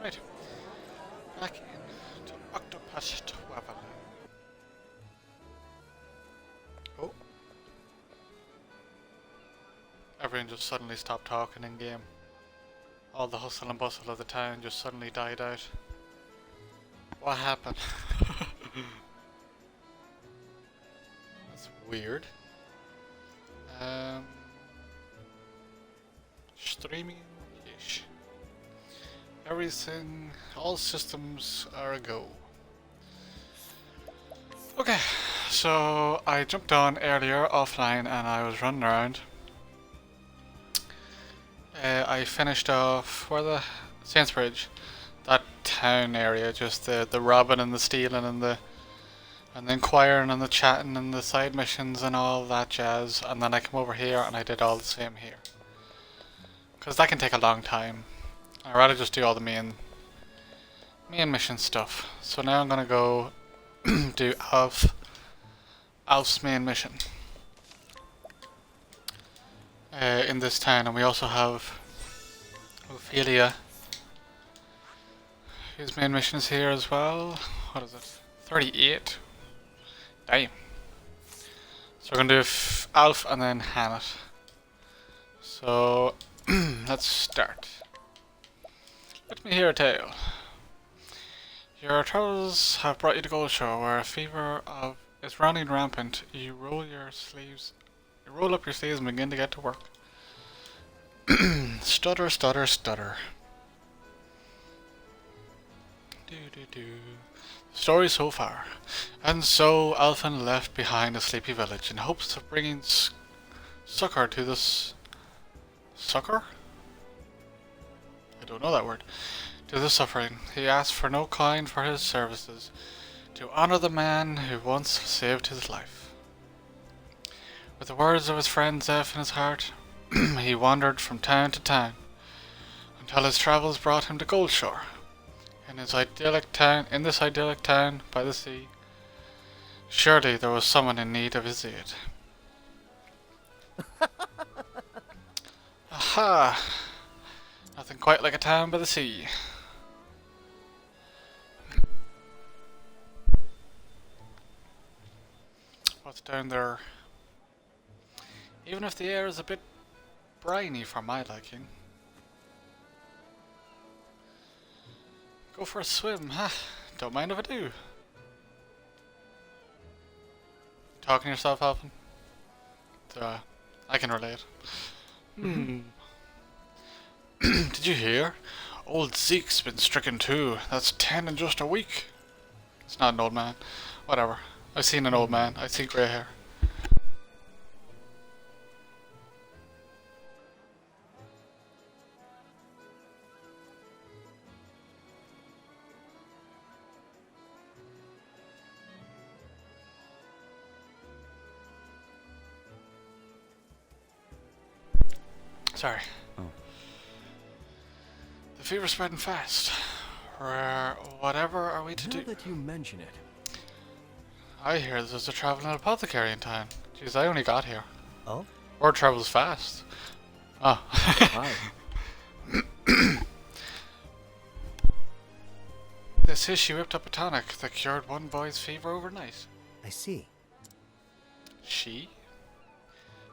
Right, back into Octopath Traveler. Oh, everyone just suddenly stopped talking in game. All the hustle and bustle of the town just suddenly died out. What happened? That's weird. Um, Streaming-ish. Everything, all systems are a go. Okay, so I jumped on earlier offline and I was running around. I finished off where the Sainsbridge, that town area, just the robbing and the stealing and the inquiring and the chatting and the side missions and all that jazz, and then I come over here and I did all the same here. Cause that can take a long time. I'd rather just do all the main mission stuff. So now I'm gonna go do Alf's main mission in this town, and we also have Ophelia, whose main mission is here as well. What is it? 38. Damn. So we're gonna do Alf and then Hannah. So let's start. Let me hear a tale. Your travels have brought you to Gold Shore, where a fever is running rampant. You roll up your sleeves and begin to get to work. Stutter, stutter, stutter. Story so far. And so Alfin left behind a sleepy village in hopes of bringing succor to this... Succor? I don't know that word. To the suffering. He asked for no coin for his services, to honor the man who once saved his life. With the words of his friend Zeph in his heart, he wandered from town to town, until his travels brought him to Goldshore. In this idyllic town by the sea, surely there was someone in need of his aid. Aha! Nothing quite like a town by the sea. What's down there? Even if the air is a bit briny for my liking. Go for a swim, huh? Don't mind if I do. Talking to yourself, Alvin? I can relate. Did you hear? Old Zeke's been stricken too. That's 10 in just a week. It's not an old man. Whatever. I've seen an old man. I see grey hair. Sorry. Oh. The fever's spreading fast. Whatever are we to do? Now that you mention it. I hear there's a traveling apothecary in town. Jeez, I only got here. Oh? Word travels fast. Oh. Hi. They say she whipped up a tonic that cured one boy's fever overnight. I see. She?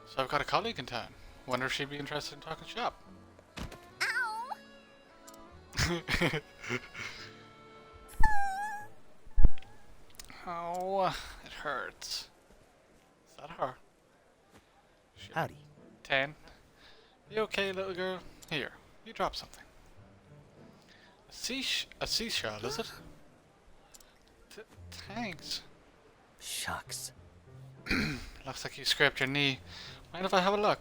So I've got a colleague in town. Wonder if she'd be interested in talking shop. Ow! Oh, it hurts. Is that her? Shit. Howdy. 10. You okay, little girl? Here, you drop something. A seashell, is it? Thanks. Shucks. Looks like you scraped your knee. Mind if I have a look?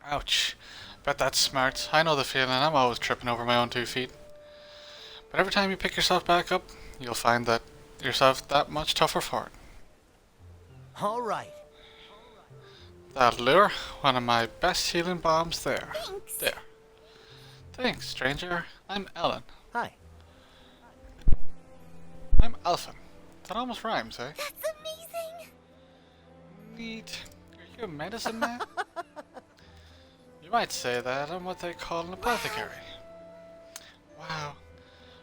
Ouch. Bet that smarts. I know the feeling. I'm always tripping over my own 2 feet. But every time you pick yourself back up, you'll find that yourself that much tougher for it. All right. That'll lure. One of my best healing bombs there. Thanks. There. Thanks, stranger. I'm Ellen. Hi. I'm Alphin. That almost rhymes, eh? That's amazing! Neat. Are you a medicine man? You might say that I'm what they call an apothecary.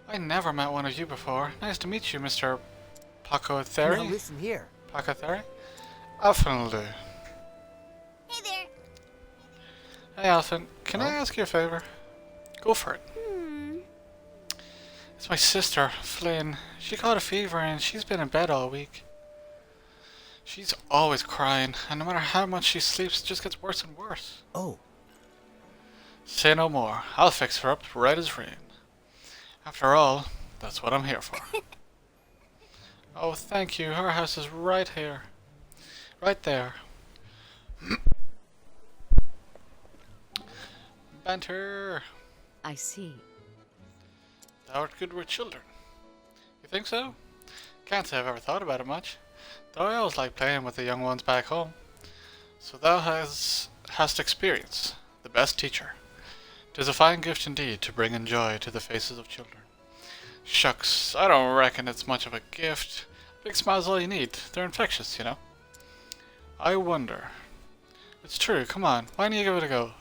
I never met one of you before. Nice to meet you, Mr. Now Pacotheri. listen here. Pacotheri? Alphen. Hey there. Hey, Alphen. Can I Huh? ask you a favor? Go for it. It's my sister, Flynn. She caught a fever and she's been in bed all week. She's always crying, and no matter how much she sleeps, it just gets worse and worse. Oh, Say no more. I'll fix her up right as rain. After all, that's what I'm here for. Oh, thank you. Her house is right here. Right there. Banter. I see. Thou art good with children. You think so? Can't say I've ever thought about it much, though I always like playing with the young ones back home. So thou hast experience, the best teacher. 'Tis a fine gift indeed to bring in joy to the faces of children. Shucks, I don't reckon it's much of a gift. Big smile's all you need. They're infectious, you know. I wonder. It's true, come on, why don't you give it a go?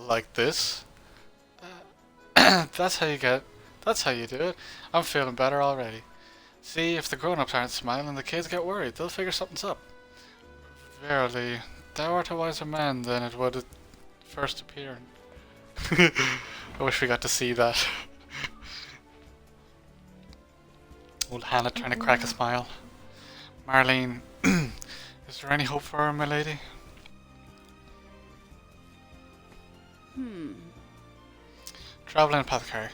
Like this? That's how you do it. I'm feeling better already. See, if the grown-ups aren't smiling, the kids get worried. They'll figure something's up. Verily, thou art a wiser man than it would at first appear. I wish we got to see that. Old Hannah trying to crack a smile. Marlene, is there any hope for her, my lady? Traveling apothecary.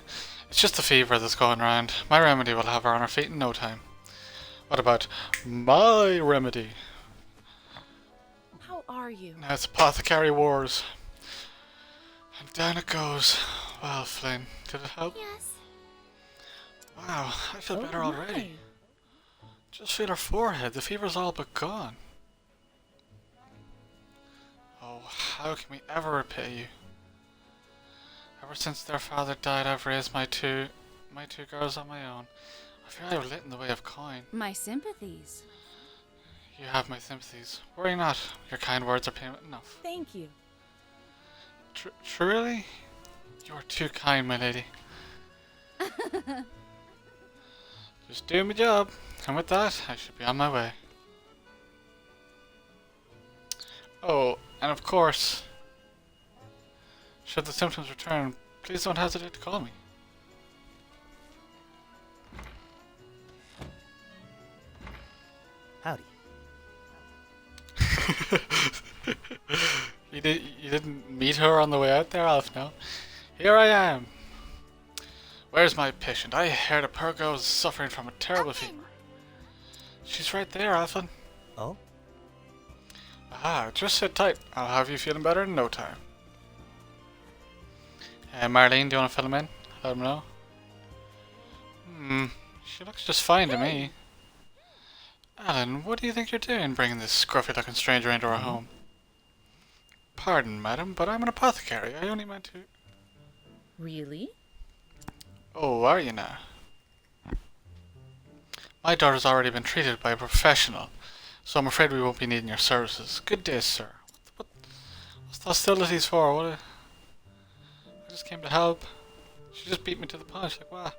It's just the fever that's going round. My remedy will have her on her feet in no time. What about my remedy? How are you? Now it's apothecary wars. And down it goes. Well, Flynn, did it help? Yes. Wow, I feel better my. already. Just feel her forehead. The fever's all but gone. Oh, how can we ever repay you? Ever since their father died, I've raised my two girls on my own. I fear I've lit in the way of coin. My sympathies. You have my sympathies. Worry not. Your kind words are payment enough. Thank you. Truly? You are too kind, my lady. Just do my job. And with that, I should be on my way. Oh, and of course, should the symptoms return, please don't hesitate to call me. howdy. You didn't meet her on the way out there, Alf, no? Here I am. Where's my patient? I heard a poor girl was suffering from a terrible fever. She's right there, Alphen. Oh, Aha, just sit tight. I'll have you feeling better in no time. Marlene, do you want to fill him in? Let him know. She looks just fine to me. Alan, what do you think you're doing bringing this scruffy-looking stranger into our home? Pardon, madam, but I'm an apothecary. I only meant to... Really? Oh, are you now? My daughter's already been treated by a professional, so I'm afraid we won't be needing your services. Good day, sir. What's the hostilities for? I just came to help. She just beat me to the punch. Like, what?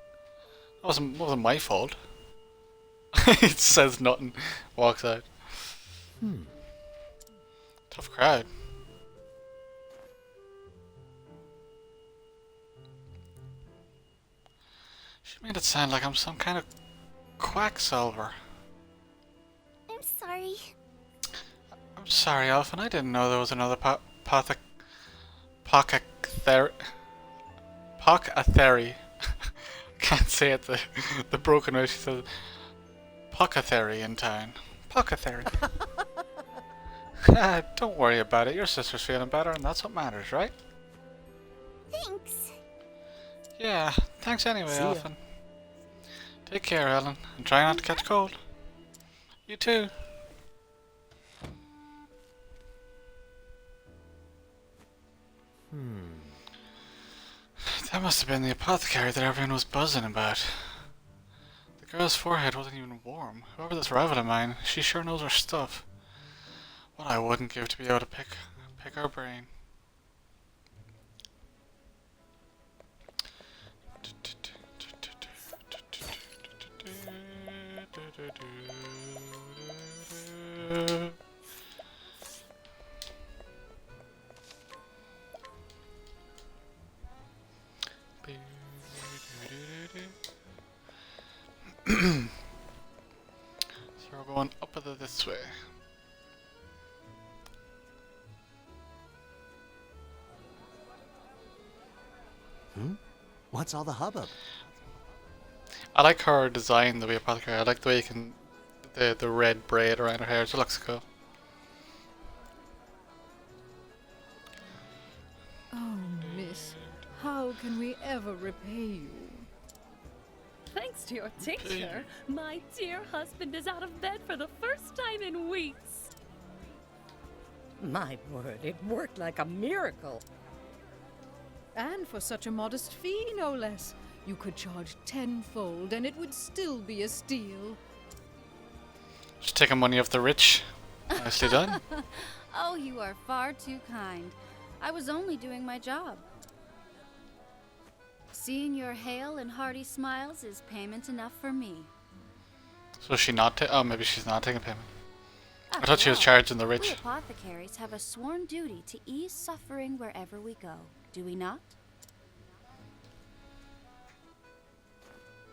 That wasn't my fault. It says nothing. Walks out. Tough crowd. She made it sound like I'm some kind of quacksalver. I'm sorry. I'm sorry, Alphen. I didn't know there was another Pocatheri. Can't say it the broken way she says. Pocatheri in town. Pocatheri. Don't worry about it. Your sister's feeling better, and that's what matters, right? Thanks. Yeah. Thanks anyway, See ya. Alphen. Take care, Ellen, and try not to catch cold. You too. That must have been the apothecary that everyone was buzzing about. The girl's forehead wasn't even warm. Whoever this rival of mine, she sure knows her stuff. What I wouldn't give to be able to pick her brain. So we're going up this way. What's all the hubbub? I like her design, the way apothecary. I like the way you can the red braid around her hair. It looks cool. Oh, miss, how can we ever repay you? Thanks to your tincture, my dear husband is out of bed for the first time in weeks. My word, it worked like a miracle. And for such a modest fee, no less. You could charge tenfold and it would still be a steal. Just taking money off the rich. Nicely done. Oh, you are far too kind. I was only doing my job. Seeing your hale and hearty smiles is payment enough for me. So is she not oh, maybe she's not taking payment. I After thought she was all, charging the We rich. apothecaries have a sworn duty to ease suffering wherever we go, do we not?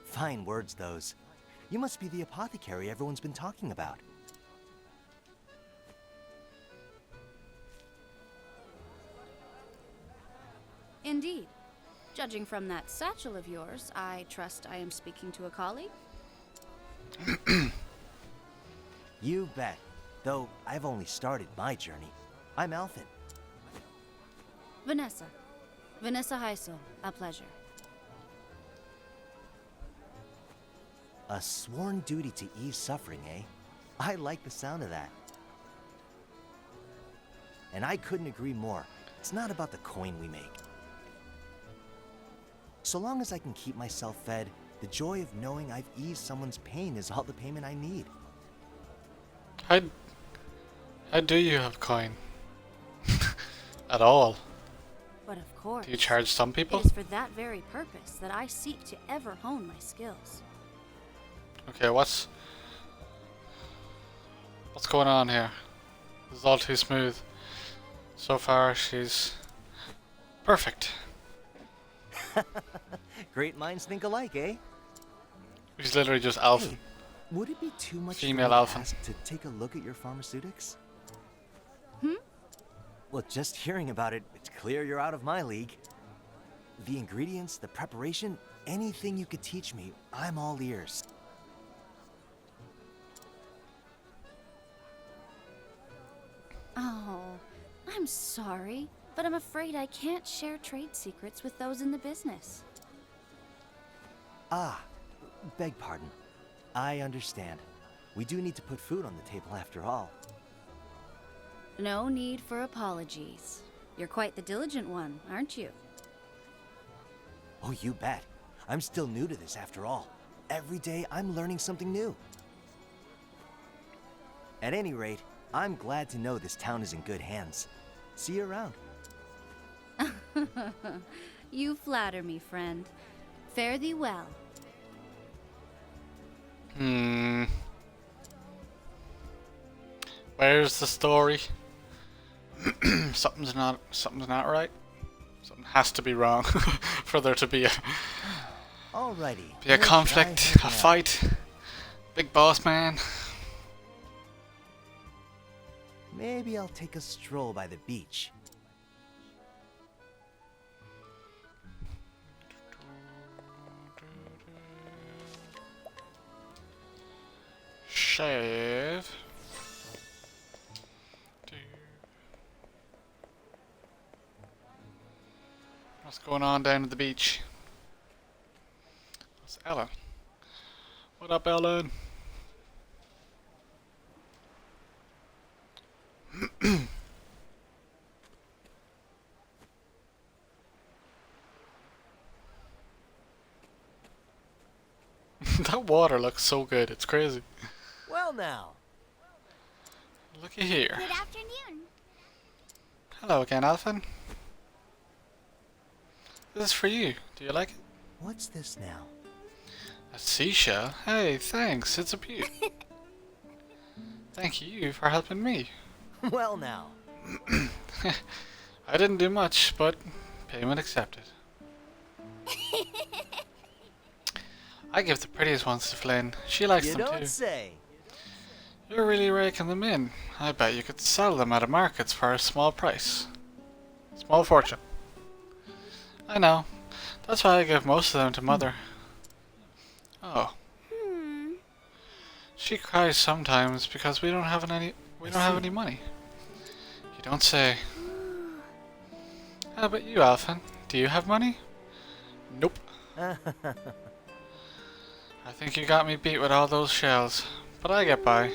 Fine words, those. You must be the apothecary everyone's been talking about. Indeed. Judging from that satchel of yours, I trust I am speaking to a colleague? You bet. Though I've only started my journey. I'm Alphen. Vanessa. Vanessa Heisel. A pleasure. A sworn duty to ease suffering, eh? I like the sound of that. And I couldn't agree more. It's not about the coin we make. So long as I can keep myself fed, the joy of knowing I've eased someone's pain is all the payment I need. How do you have coin? At all? But of course, Do you charge some people? it is for that very purpose that I seek to ever hone my skills. Okay, what's going on here? This is all too smooth. So far, she's perfect. Great minds think alike, eh? She's literally just Alpha. Hey, would it be too much Female for me to Alpha. ask to take a look at your pharmaceutics? Hmm? Well, just hearing about it, it's clear you're out of my league. The ingredients, the preparation, anything you could teach me, I'm all ears. Oh, I'm sorry, but I'm afraid I can't share trade secrets with those in the business. Ah, beg pardon. I understand. We do need to put food on the table after all. No need for apologies. You're quite the diligent one, aren't you? Oh, you bet. I'm still new to this after all. Every day I'm learning something new. At any rate, I'm glad to know this town is in good hands. See you around. You flatter me, friend. Fare thee well. Where's the story? something's not right. Something has to be wrong for there to be a Alrighty. be a let's conflict, dive a in now. fight. Big boss man. Maybe I'll take a stroll by the beach. Shave. What's going on down at the beach? That's Ellen. What up, Ellen? That water looks so good, it's crazy. Well now. Looky here. Good afternoon. Hello again, Alphen. This is for you. Do you like it? What's this now? A seashell? Hey, thanks. It's a beaut. Thank you for helping me. Well now. I didn't do much, but payment accepted. I give the prettiest ones to Flynn. She likes You them don't too. say. You're really raking them in. I bet you could sell them at a markets for a small price. Small fortune. I know. That's why I give most of them to Mother. Oh. She cries sometimes because we don't have any money. You don't say. How about you, Alphen? Do you have money? Nope. I think you got me beat with all those shells, but I get by. Are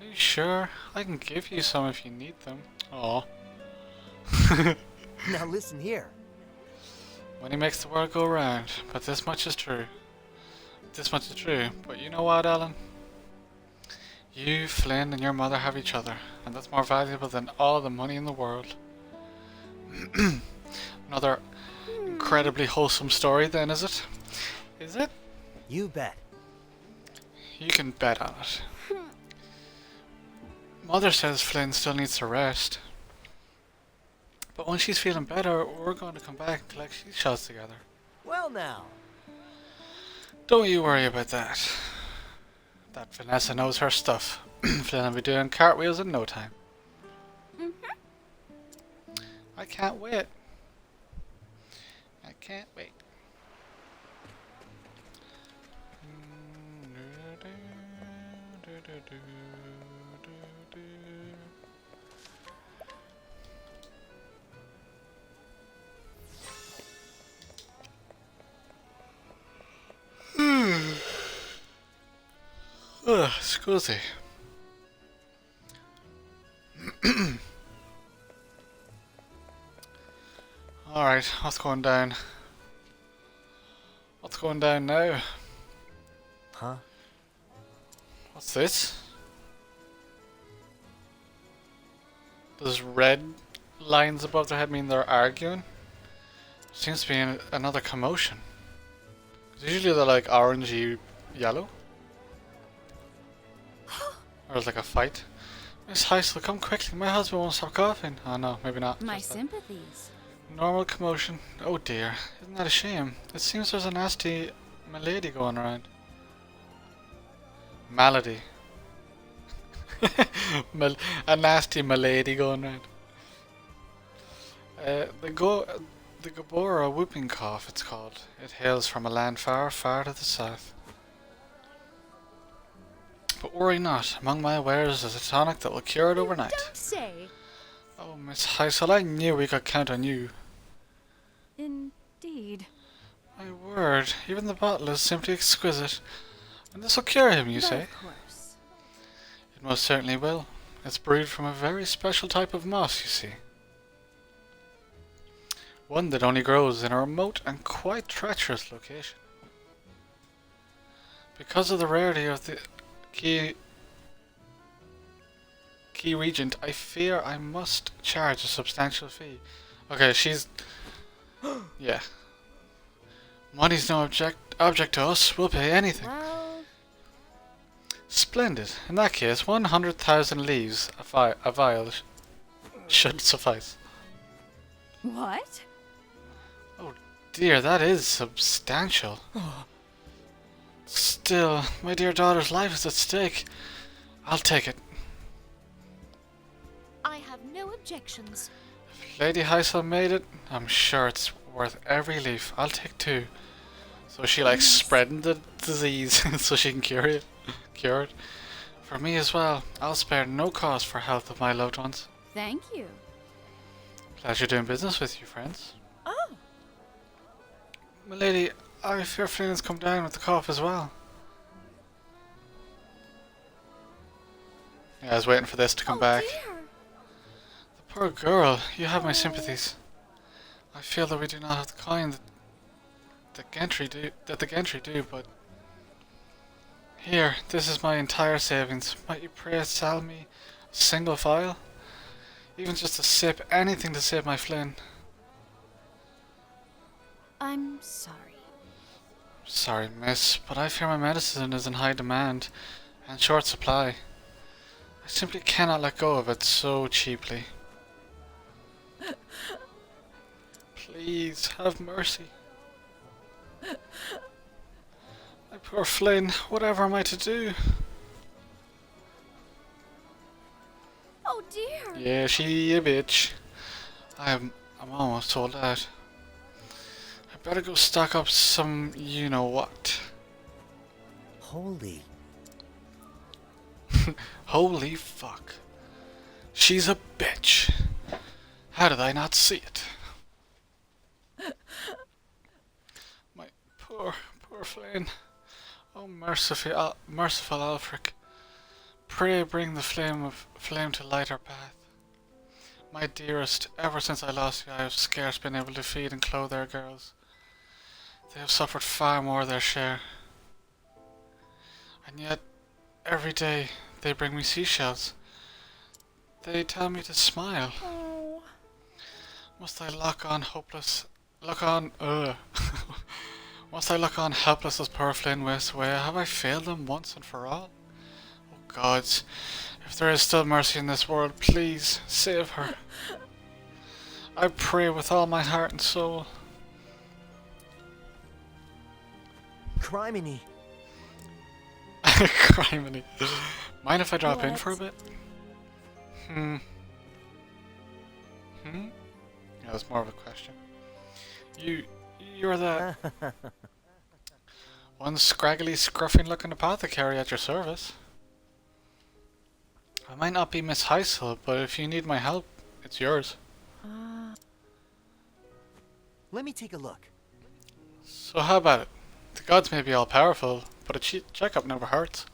you sure? I can give you some if you need them. Aw. Now listen here. Money makes the world go round, but this much is true. But you know what, Alan? You, Flynn, and your mother have each other, and that's more valuable than all the money in the world. Another incredibly wholesome story then, is it? Is it? You bet. You can bet on it. Mother says Flynn still needs to rest. But when she's feeling better, we're going to come back and collect seashells together. Well now. Don't you worry about that. That Vanessa knows her stuff. Flynn will be doing cartwheels in no time. I can't wait. I can't wait. Ugh, scusi. Alright, what's going down? What's going down now? Huh? What's this? Does red lines above their head mean they're arguing? Seems to be another commotion. 'Cause usually they're like orangey yellow. Or it's like a fight. Miss Heisel, come quickly. My husband won't stop coughing. Oh no, maybe not. My Just sympathies. normal commotion. Oh dear. Isn't that a shame? It seems there's a nasty malady going around. Malady. A nasty malady going around. The Gabora whooping cough, it's called. It hails from a land far, far to the south. But worry not, among my wares is a tonic that will cure it overnight. Don't say. Oh, Miss Heisel, I knew we could count on you. Indeed. My word, even the bottle is simply exquisite. And this will cure him, you But say? of course. It most certainly will. It's brewed from a very special type of moss, you see. One that only grows in a remote and quite treacherous location. Because of the rarity of the key regent, I fear I must charge a substantial fee. Okay, she's... yeah. Money's no object to us. We'll pay anything. Well, Splendid. In that case, 100,000 leaves a vial should suffice. what? Oh dear, that is substantial. Still, my dear daughter's life is at stake. I'll take it. I have no objections. If Lady Heisel made it, I'm sure it's worth every leaf. I'll take two. So she likes spreading the disease so she can cure it. For me as well, I'll spare no cost for health of my loved ones. Thank you. Pleasure doing business with you, friends. Oh, Milady, I fear Flynn has come down with the cough as well. Yeah, I was waiting for this to come back. Dear. The poor girl, you have my sympathies. I feel that we do not have the kind that the Gentry do, but here, this is my entire savings. Might you pray sell me a single vial? Even just a sip, anything to save my Flynn. I'm sorry. Sorry, miss, but I fear my medicine is in high demand and short supply. I simply cannot let go of it so cheaply. Please, have mercy. My poor Flynn, whatever am I to do? Oh dear! Yeah, she a bitch. I'm almost told that. I better go stock up some you-know-what. Holy. Holy fuck. She's a bitch. How did I not see it? My poor Flynn. Oh, merciful Alfric. Pray bring the flame to light our path. My dearest, ever since I lost you, I have scarce been able to feed and clothe our girls. They have suffered far more their share. And yet, every day, they bring me seashells. They tell me to smile. Oh. Must I look on Must I look on helpless as poor Flynn wastes away? Have I failed them once and for all? Oh gods, if there is still mercy in this world, please save her. I pray with all my heart and soul. Criminy. Criminy. Mind if I drop in What? for a bit? Yeah, that's more of a question. You're that one scraggly, scruffy looking apothecary at your service. I might not be Miss Heisel, but if you need my help, it's yours. Let me take a look. So how about it? The gods may be all powerful, but a checkup never hurts.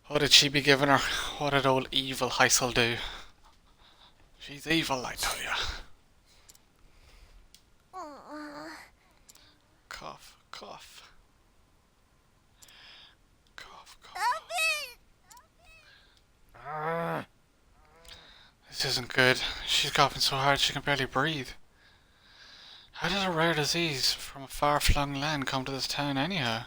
What did she be giving her? What did old evil Heisel do? She's evil, I tell ya. Cough, cough. Cough, cough. This isn't good. She's coughing so hard she can barely breathe. How did a rare disease from a far-flung land come to this town anyhow?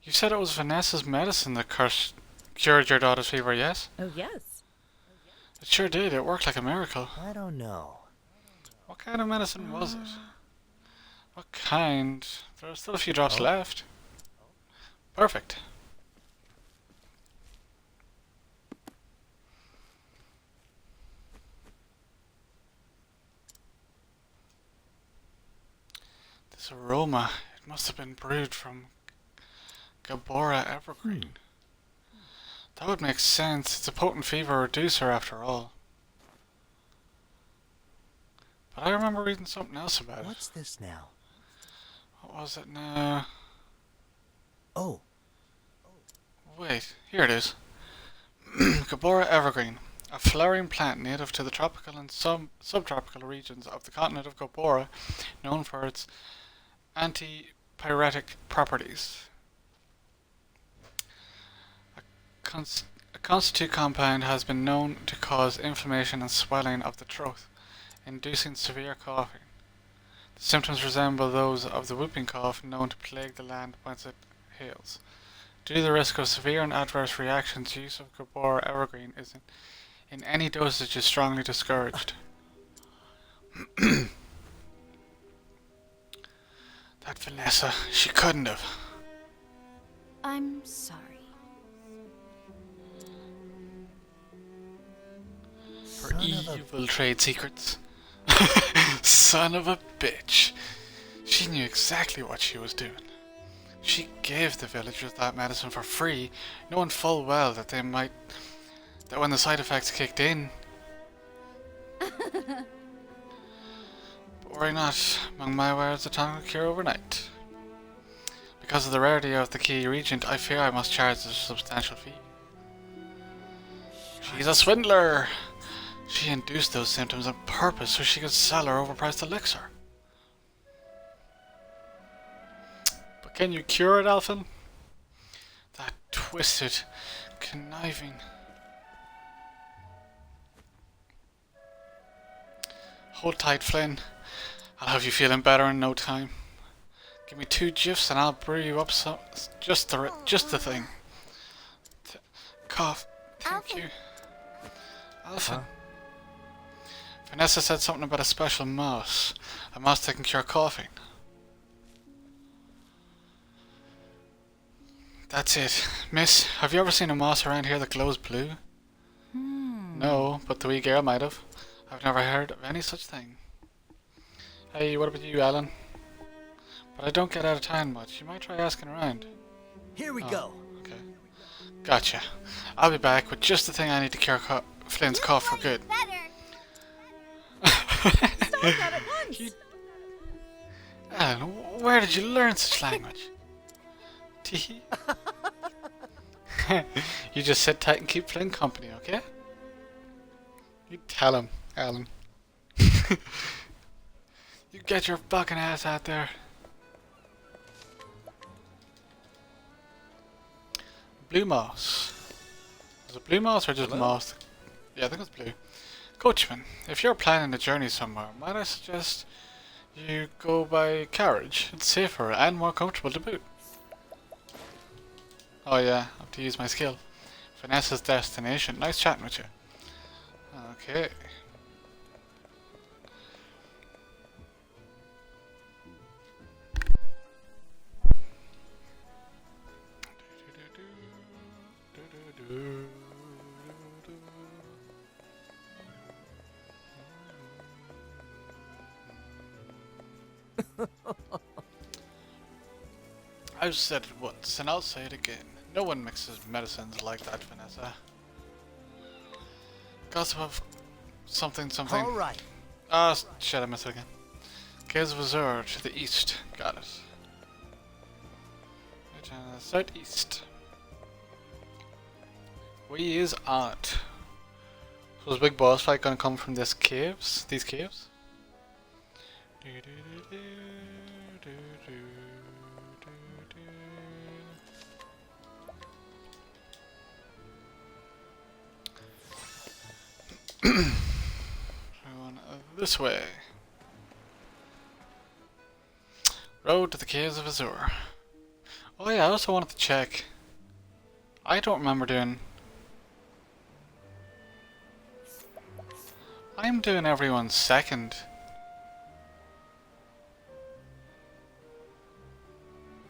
You said it was Vanessa's medicine that cured your daughter's fever, yes? Oh, yes. It sure did. It worked like a miracle. I don't know. What kind of medicine was it? What kind? There are still a few drops left. Perfect. This aroma, it must have been brewed from Gabora Evergreen. That would make sense. It's a potent fever reducer after all. But I remember reading something else about it. What's this now? What was it now? Oh, Wait, here it is. Gabora Evergreen, a flowering plant native to the tropical and subtropical regions of the continent of Gabora, known for its antipyretic properties. A constituent compound has been known to cause inflammation and swelling of the throat, inducing severe coughing. The symptoms resemble those of the whooping cough known to plague the land whence it hails. Due to the risk of severe and adverse reactions, use of Gabora Evergreen in any dosage is strongly discouraged. That Vanessa, she couldn't have. I'm sorry. Her son of a... evil trade secrets. Son of a bitch. She knew exactly what she was doing. She gave the villagers that medicine for free, knowing full well that that when the side effects kicked in. But worry not, among my wares the tongue will cure overnight. Because of the rarity of the key regent, I fear I must charge a substantial fee. She's a swindler! She induced those symptoms on purpose so she could sell her overpriced elixir. But can you cure it, Alphen? That twisted, conniving... Hold tight, Flynn. I'll have you feeling better in no time. Give me 2 gifs and I'll brew you up some. Just the thing. Cough. Thank you. Alpha. Vanessa said something about a special mouse. A mouse that can cure coughing. That's it. Miss, have you ever seen a mouse around here that glows blue? No, but the wee girl might have. I've never heard of any such thing. Hey, what about you, Alan? But I don't get out of town much. You might try asking around. Here we go. Okay. Gotcha. I'll be back with just the thing I need to cure Flynn's cough for good. Stop that at once! Alan, where did you learn such language? Tee. You just sit tight and keep Flynn company, okay? You tell him, Alan. You get your fucking ass out there. Blue mouse. Is it blue mouse or just mouse? Yeah, I think it's blue. Coachman, if you're planning a journey somewhere, might I suggest you go by carriage? It's safer and more comfortable to boot. Oh yeah, I have to use my skill. Vanessa's destination. Nice chatting with you. Okay. I've said it once, and I'll say it again. No one mixes medicines like that, Vanessa. Gossip of something. All right. Ah, shit, I missed it again. Caves of Azure to the east. Got it. Southeast. We is aant. So is big boss fight gonna come from this caves? These caves? Going this way. Road to the Caves of Azure. Oh yeah, I also wanted to check. I don't remember doing... I'm doing everyone's second.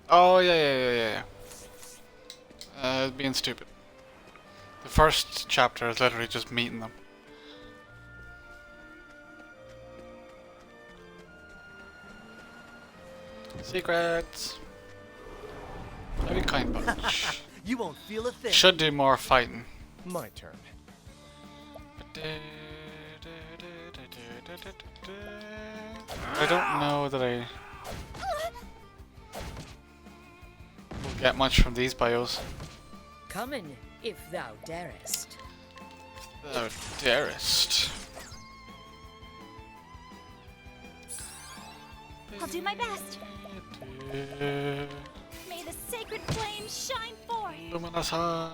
Oh yeah. Being stupid. The first chapter is literally just meeting them. Secrets. Very kind bunch. You won't feel a thing. Should do more fighting. My turn. I don't know that I will get much from these bios. Come in, if thou darest. Thou darest. I'll do my best. May the sacred flame shine forth. Luminescence.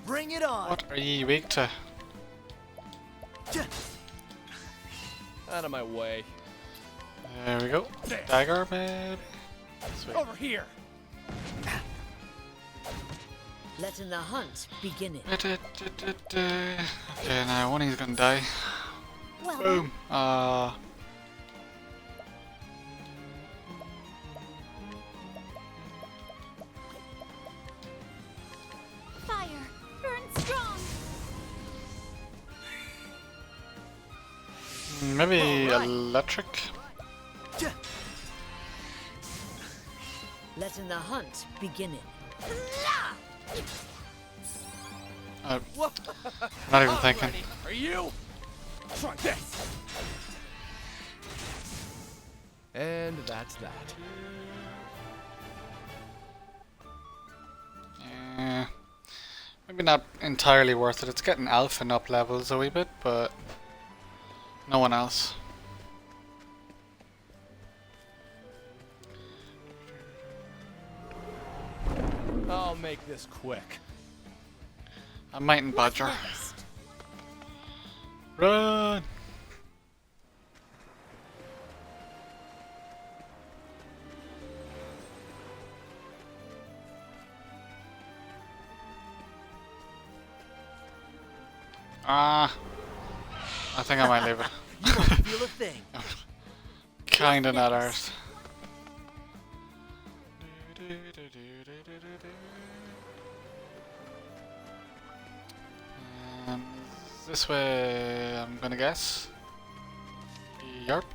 Bring it on. What are ye weak to? Out of my way. There we go. Dagger, maybe. Sweet. Over here. Letting the hunt begin it. Okay, now one of these gonna die. Well, Boom. fire, burn strong. Maybe electric. Letting the hunt begin it. Not even thinking. Are you? Try this. And that's that. Yeah. Maybe not entirely worth it. It's getting alpha up levels a wee bit, but no one else. I'll make this quick. I mightn't badger. Run! Ah, I think I might leave it. You won't feel a thing. Kinda not ours. This way, I'm gonna guess. Yarp.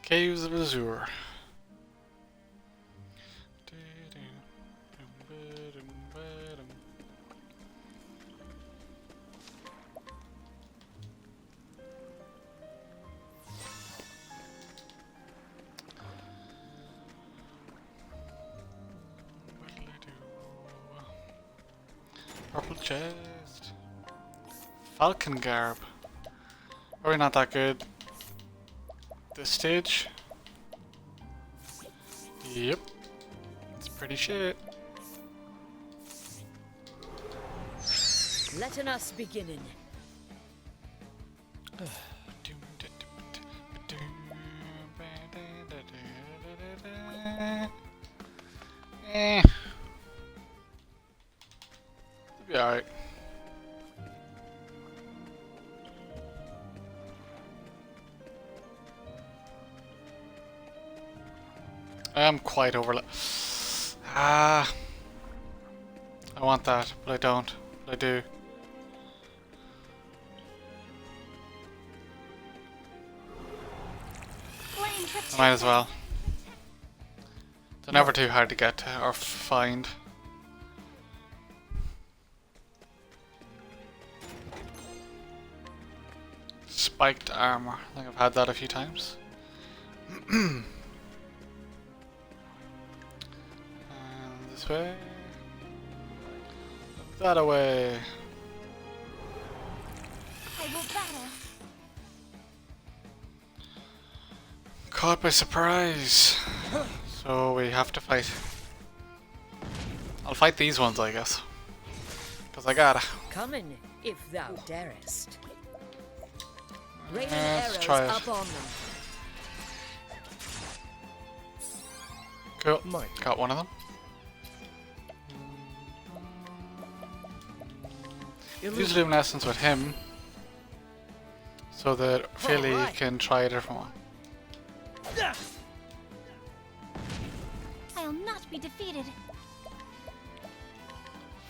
Caves of Azure. Purple chest. Falcon garb. Probably not that good. This stage. Yep. It's pretty shit. Letting us beginning. Eh. It'll be alright. I am quite over. Ah, I want that, but I don't. But I do. Flame protect I might as us. well. They're never too hard to get to or find. Spiked armor. I think I've had that a few times. And this way. That away. I will battle. Caught by surprise. So we have to fight. I'll fight these ones, I guess. Because I gotta. Coming, if thou darest. Raining Let's arrows try it. up on them. Cool. Might. Got one of them. Use luminescence with him. So that Philly Alright. can try a different one. I'll not be defeated.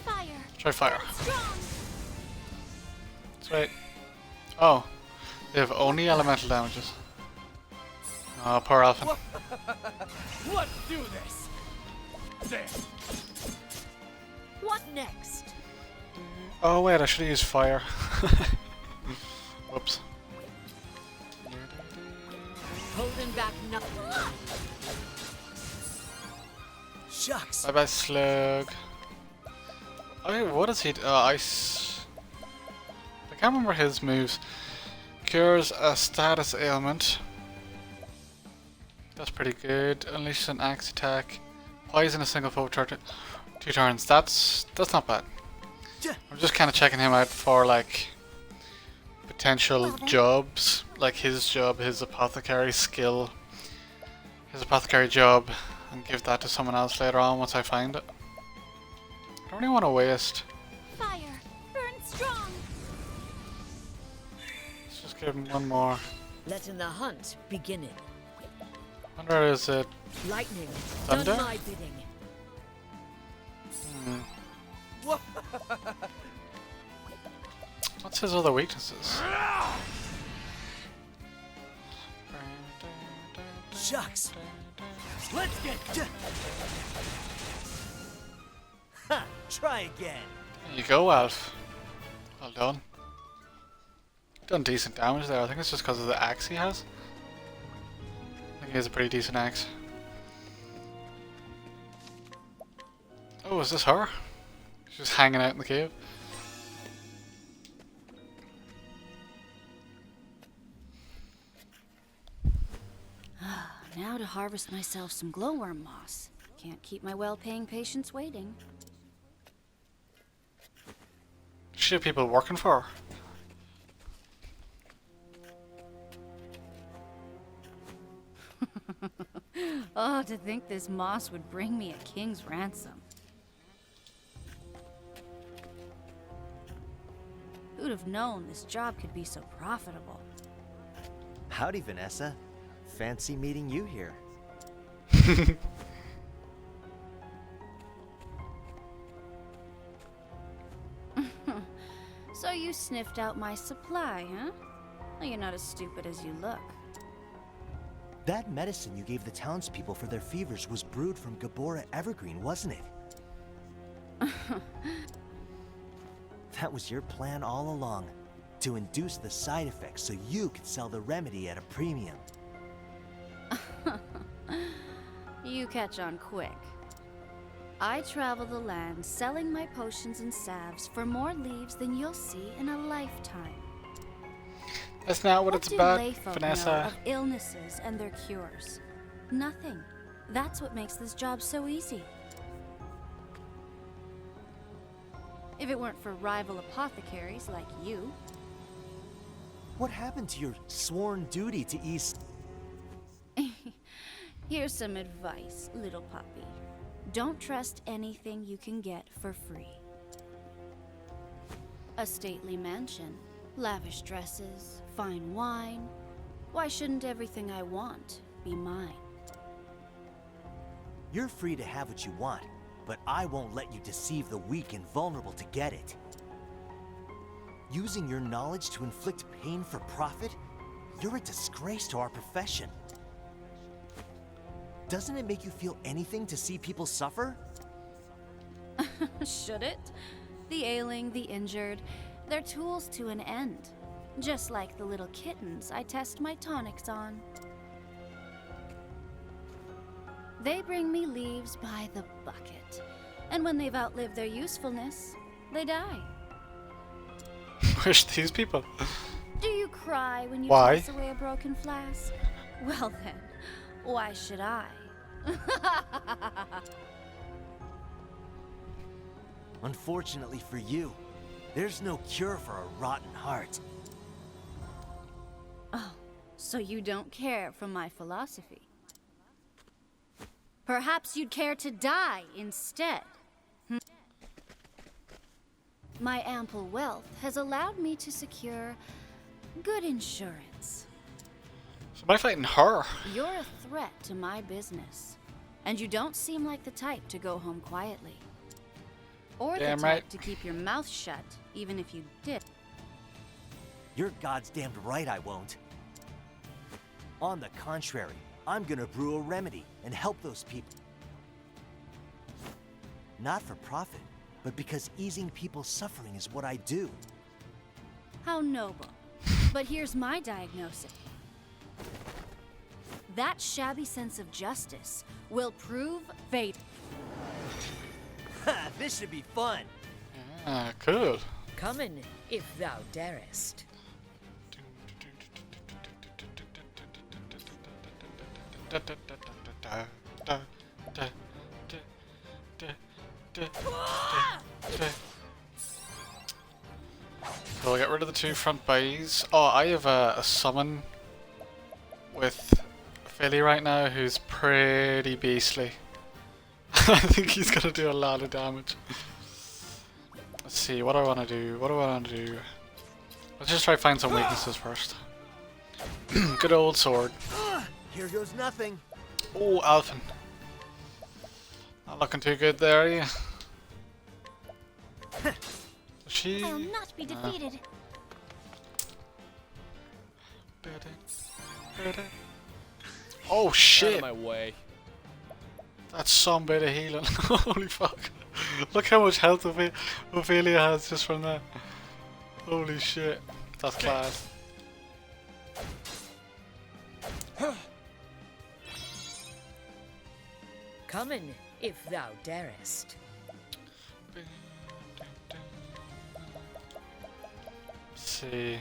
Fire. Try fire. Strong. That's right. Oh. They have only elemental damages. Oh, poor Alpha. Let's do this. There. What next? Oh wait, I should have used fire. Whoops. Holding back nothing. Shucks. Bye bye, slug. Oh, what does he do? Ice. I can't remember his moves. Cures a status ailment. That's pretty good. Unleashes an axe attack. Poison a single foe for 2 turns. That's not bad. I'm just kind of checking him out for like potential jobs, like his job, his apothecary skill, his apothecary job, and give that to someone else later on once I find it. I don't really want to waste. Fire. Burn strong. Let's just give him one more. Letting the hunt beginning. Wonder is it? Lightning, Thunder? done my bidding. Hmm. What's his other weaknesses? Shucks. Let's get. Ha! Try again. There you go, Alf. Well done. Done decent damage there. I think it's just because of the axe he has. I think he has a pretty decent axe. Oh, is this her? She's just hanging out in the cave. Now to harvest myself some glowworm moss. Can't keep my well-paying patients waiting. She have people working for her. Oh, to think this moss would bring me a king's ransom. Who'd have known this job could be so profitable? Howdy, Vanessa. Fancy meeting you here. So you sniffed out my supply, huh? Well, you're not as stupid as you look. That medicine you gave the townspeople for their fevers was brewed from Gabora Evergreen, wasn't it? That was your plan all along. To induce the side effects so you could sell the remedy at a premium. You catch on quick. I travel the land selling my potions and salves for more leaves than you'll see in a lifetime. That's not what it's do about, layfolk know Vanessa. of illnesses and their cures? Nothing. That's what makes this job so easy. If it weren't for rival apothecaries like you. What happened to your sworn duty to East? Here's some advice, little puppy. Don't trust anything you can get for free. A stately mansion, lavish dresses, fine wine. Why shouldn't everything I want be mine? You're free to have what you want, but I won't let you deceive the weak and vulnerable to get it. Using your knowledge to inflict pain for profit? You're a disgrace to our profession. Doesn't it make you feel anything to see people suffer? Should it? The ailing, the injured, they're tools to an end. Just like the little kittens I test my tonics on. They bring me leaves by the bucket. And when they've outlived their usefulness, they die. Wish these people. Do you cry when you Why? toss away a broken flask? Well then, why should I? Unfortunately for you, there's no cure for a rotten heart. Oh, so you don't care for my philosophy? Perhaps you'd care to die instead. My ample wealth has allowed me to secure good insurance. So am I fighting her? You're a threat to my business, and you don't seem like the type to go home quietly. Or the Damn type right. to keep your mouth shut, even if you did. You're God's damned right I won't. On the contrary, I'm gonna brew a remedy and help those people. Not for profit, but because easing people's suffering is what I do. How noble. But here's my diagnosis. That shabby sense of justice will prove fatal. This should be fun. Ah, cool. Come in, if thou darest. So we'll get rid of the two front bays. Oh, I have a summon with Philly right now who's pretty beastly. I think he's gonna do a lot of damage. Let's see, what do I want to do? What do I want to do? Let's just try to find some weaknesses first. Good old sword. Here goes nothing. Oh, Alphen. Not looking too good there, are you? She. I'll not be defeated. Oh Out shit! of my way. That's some bit of healing. Holy fuck! Look how much health Ophelia has just from that. Holy shit! That's class. Come in, if thou darest. See.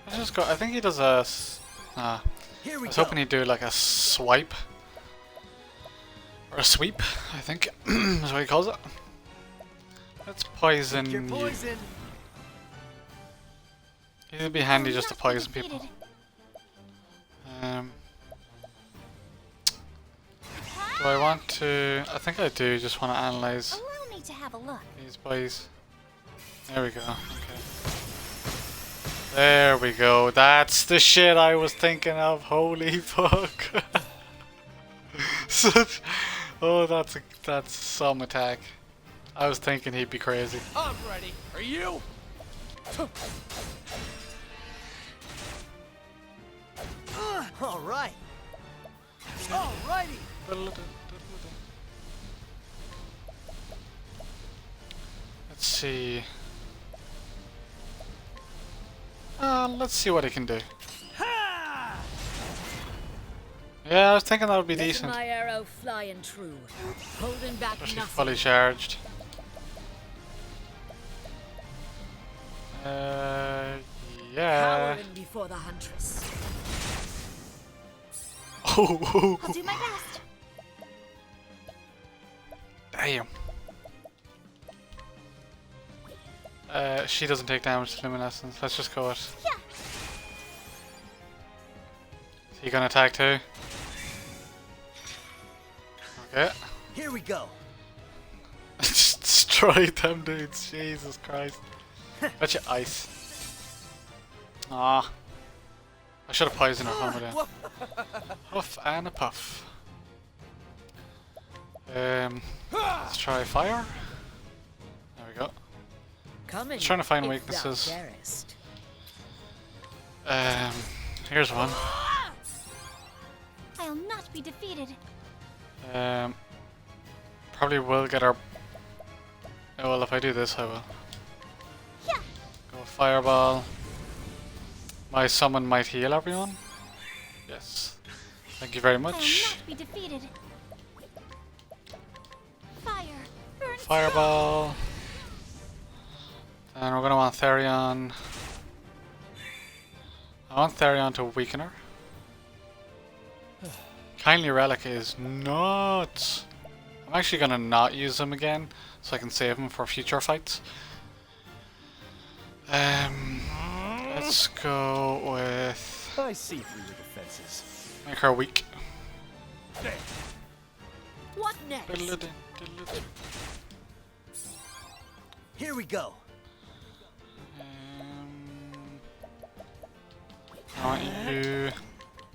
Let's just go. I think he does a. I Here we was go. hoping he'd do like a swipe. Or a sweep, I think. Is what he calls it. Let's poison Your you. poison. It'd be handy I'll just to not be poison people. defeated. Do I want to... I think I do just want to analyze Allow me to have a look. these boys. There we go. Okay. There we go. That's the shit I was thinking of. Holy fuck. Such... Oh, that's some attack. I was thinking he'd be crazy. I'm ready. Are you? All right. Alrighty. Let's see. Let's see what he can do. Yeah, I was thinking that would be Let decent. my arrow flying true, holding back Especially nothing. fully charged. Yeah. Cowering before the huntress. Oh, I'll do my best. damn. She doesn't take damage to luminescence. Let's just go it. Yeah. Is he gonna attack too? Okay. Here we go. Just destroy them dudes. Jesus Christ. Bet you ice. Ah. I should have poisoned her from it. Huff and a puff. Let's try fire. There we go. Coming. Just trying to find if weaknesses. thou darest. Here's one. I'll not be defeated. Probably will get our... Oh, well, if I do this, I will. Yeah. Go fireball. My summon might heal everyone. Yes. Thank you very I'll much. not be defeated. Fire. Burn Fireball. And we're gonna want Therion. I want Therion to weaken her. Kindly Relic is nuts. I'm actually gonna not use him again, so I can save him for future fights. Let's go with... I see through your defenses. make her weak. There. What next? Here we go. I want you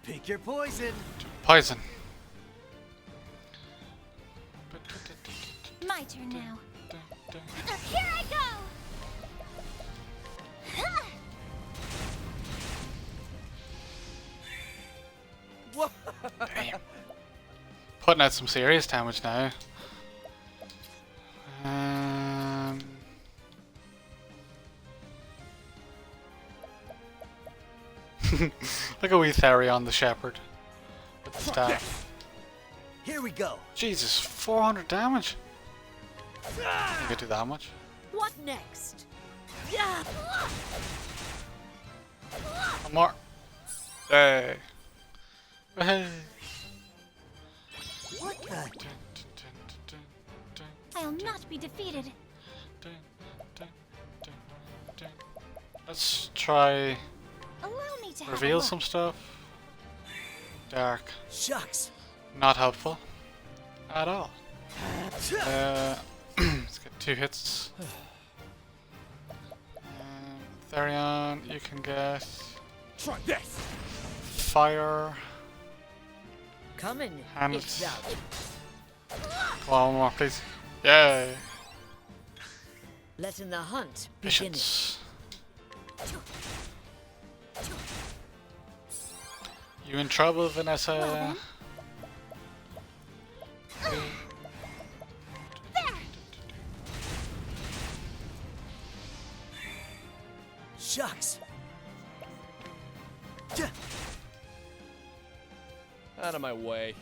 Pick your poison. to poison. My turn now. Here I go. Damn. Putting out some serious damage now. Look at wee Therion the Shepherd with the staff. Here we go. Jesus, 400 damage. You could do that much. What next? Yeah. One more. Hey. Hey. What the? I'll not be defeated. Let's try Allow me to have a reveal look. some stuff. Dark. Shucks. Not helpful. At all. Let's get 2 hits. Therion, you can get Try this. fire. Coming. And if thou. Come on, one more, please. Yay! Letting the hunt begin. Patience. You in trouble, Vanessa? Well then. There. Shucks. Out of my way.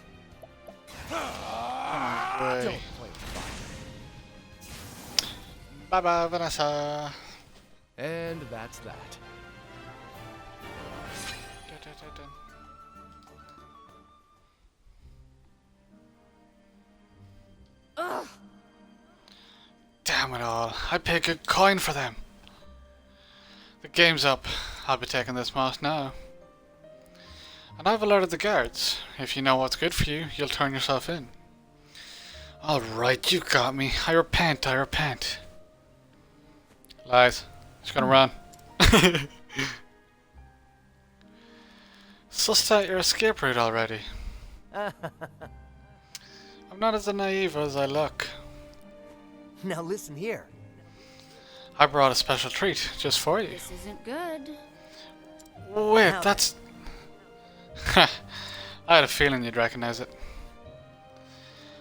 Bye bye, Vanessa. And that's that. Damn it all. I pay a good coin for them. The game's up. I'll be taking this mouse now. And I've alerted the guards. If you know what's good for you, you'll turn yourself in. Alright, you got me. I repent, I repent. Lies. Just gonna run. Sussed out your escape route already. I'm not as naive as I look. Now listen here. I brought a special treat just for you. This isn't good. Wait, Now that's... I had a feeling you'd recognize it.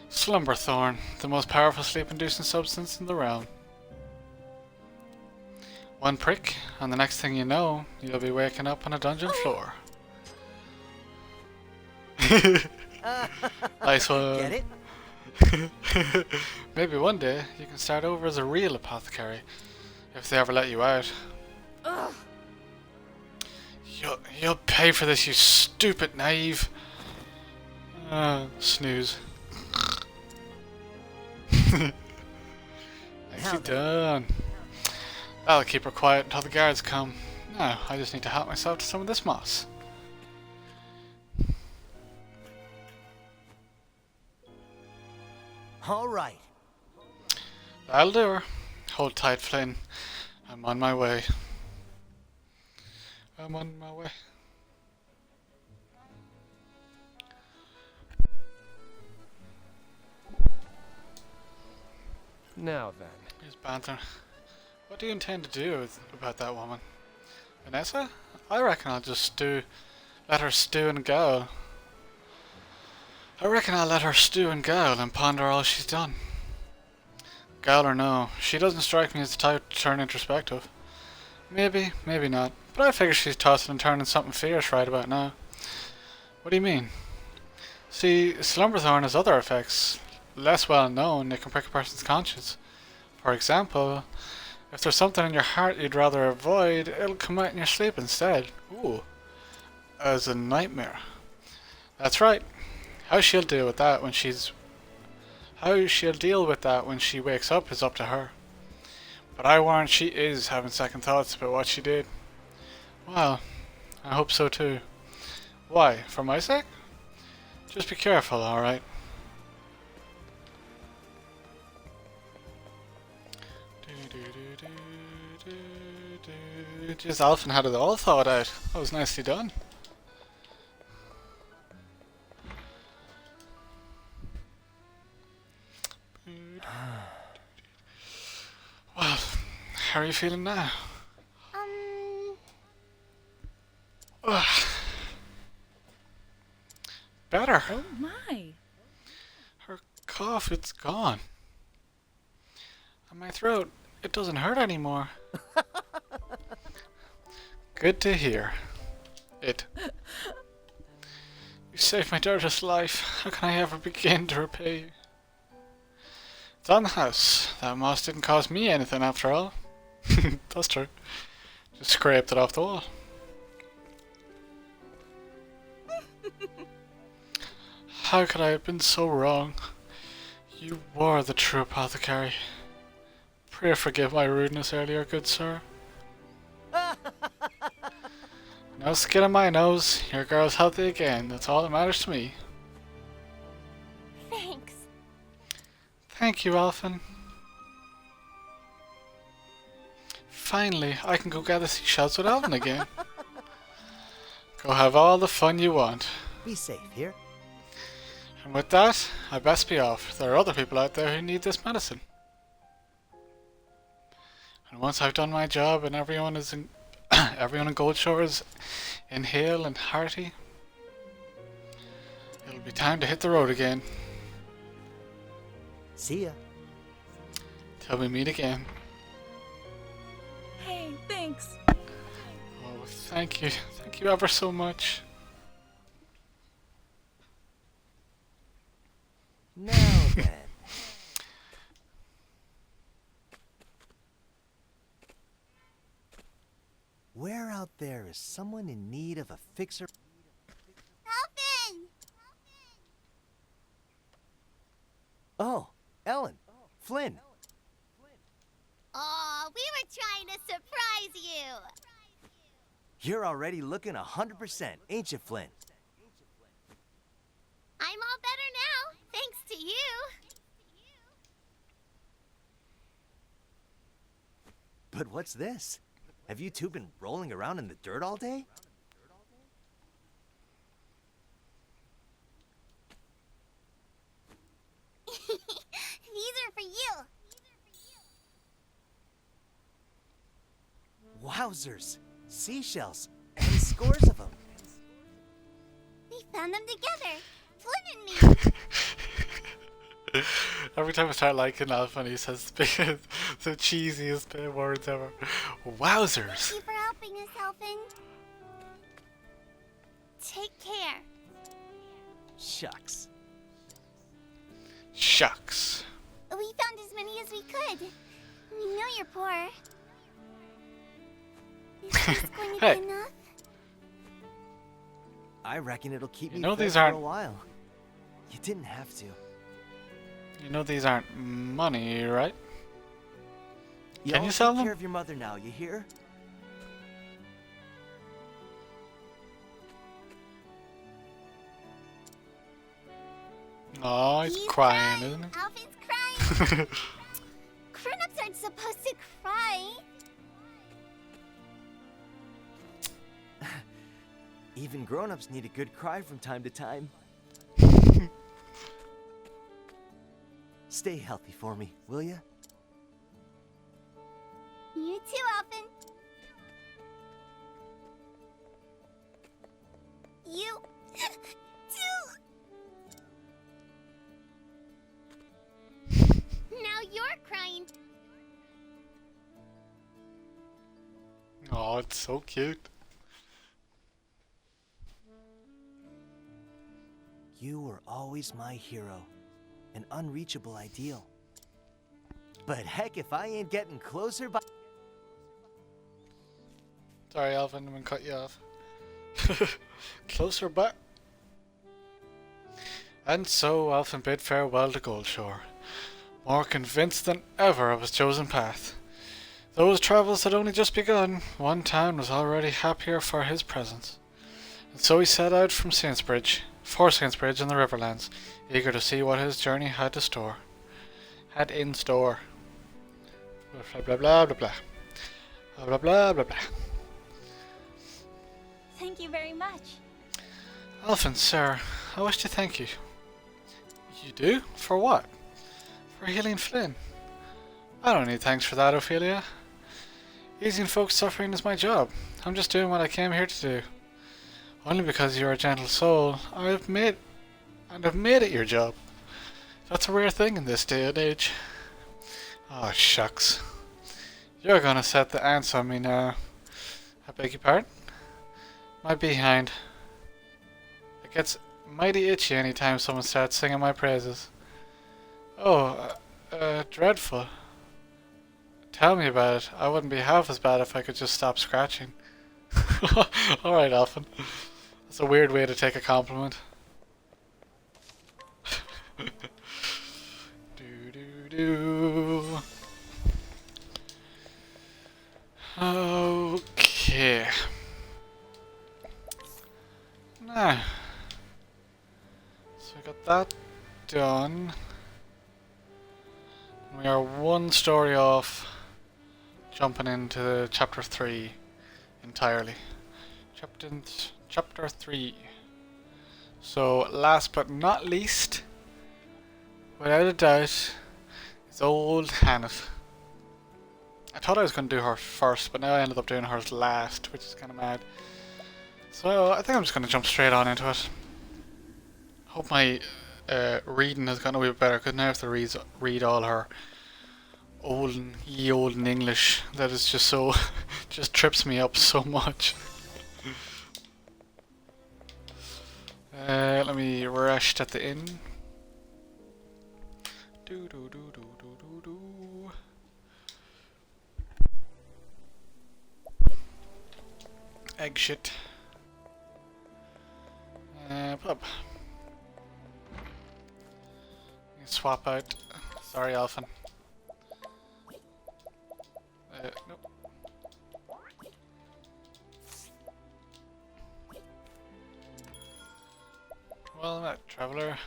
Slumberthorn, the most powerful sleep-inducing substance in the realm. One prick, and the next thing you know, you'll be waking up on a dungeon floor. Nice one. Get it? Maybe one day you can start over as a real apothecary, if they ever let you out. Ugh. You'll pay for this, you stupid naive. Snooze. Nicely done. That'll keep her quiet until the guards come. Now, I just need to help myself to some of this moss. All right. That'll do her. Hold tight, Flynn. I'm on my way. I'm on my way. Now then. Here's Banter. What do you intend to do about that woman? Vanessa? I reckon I'll just let her stew and go. I reckon I'll let her stew and go and ponder all she's done. Gal or no, she doesn't strike me as the type to turn introspective. Maybe, maybe not, but I figure she's tossing and turning something fierce right about now. What do you mean? See, Slumberthorn has other effects, less well known, that can prick a person's conscience. For example, if there's something in your heart you'd rather avoid, it'll come out in your sleep instead. Ooh. As a nightmare. That's right. How she'll deal with that when she wakes up is up to her. But I warrant she is having second thoughts about what she did. Well, I hope so too. Why? For my sake? Just be careful, alright? Just Alphen had it all thought out. That was nicely done. Well, how are you feeling now? Ugh. Better. Oh my. Her cough, it's gone. And my throat, it doesn't hurt anymore. Good to hear. You saved my daughter's life. How can I ever begin to repay you? It's on the house. That moss didn't cost me anything after all. That's true. Just scraped it off the wall. How could I have been so wrong? You were the true apothecary. Pray forgive my rudeness earlier, good sir. No skin on my nose. Your girl's healthy again. That's all that matters to me. Thanks. Thank you, Alphen. Finally, I can go gather seashells with Alvin again. Go have all the fun you want. Be safe here. And with that, I best be off. There are other people out there who need this medicine. And once I've done my job and everyone is in everyone in Goldshore is in hale and hearty, it'll be time to hit the road again. See ya. Till we meet again. Hey, thanks. Oh, thank you. Thank you ever so much. Now then. Where out there is someone in need of a fixer? Alvin! Oh, Ellen. Flynn. Aw, we were trying to surprise you. You're already looking 100%, ain't you, Flynn? I'm all better now, thanks to you. But what's this? Have you two been rolling around in the dirt all day? These are for you. Wowzers! Seashells! And scores of them! We found them together. Flynn and me. Every time I start liking Alpha, he says the cheesiest bit of words ever. Wowzers! Thank you for helping us, Elfin. Take care. Shucks. Shucks. We found as many as we could. We know you're poor. Is this going to Hey. be enough? I reckon it'll keep You me know fed these for a aren't- while. You didn't have to. You know these aren't money, right? Can all you sell take them? care of your mother now, you hear? Oh, he's crying, isn't Alvin's crying. he? Grown-ups aren't supposed to cry. Even grown-ups need a good cry from time to time. Stay healthy for me, will ya? You too, Alvin. You too. Now you're crying. Oh, it's so cute. You were always my hero, an unreachable ideal. But heck, if I ain't getting closer by... Sorry, Alvin, I'm gonna cut you off. Closer back. And so Alvin bid farewell to Goldshore, more convinced than ever of his chosen path. Though his travels had only just begun, one town was already happier for his presence. And so he set out for Saintsbridge in the Riverlands, eager to see what his journey had in store. Blah blah blah blah blah. Blah blah blah blah blah. Thank you very much. Alvin, sir, I wish to thank you. You do? For what? For healing Flynn. I don't need thanks for that, Ophelia. Easing folks' suffering is my job. I'm just doing what I came here to do. Only because you're a gentle soul, I've made it your job. That's a rare thing in this day and age. Oh, shucks. You're gonna set the ants on me now. I beg your pardon? My behind. It gets mighty itchy anytime someone starts singing my praises. Oh, dreadful. Tell me about it. I wouldn't be half as bad if I could just stop scratching. Alright, Alvin. That's a weird way to take a compliment. Do. Okay. Now, so we got that done. We are one story off jumping into chapter 3 entirely. Chapter 3. So, last but not least, without a doubt, is old Hannah. I thought I was going to do her first, but now I ended up doing hers last, which is kind of mad. So, I think I'm just going to jump straight on into it. Hope my reading has gotten a bit better, because now I have to read all her olden English that is just so just trips me up so much. Let me rest at the inn. Do do do do do do do. Egg shit. Pub. Swap out. Sorry, Alphin. Nope. Well met, traveler.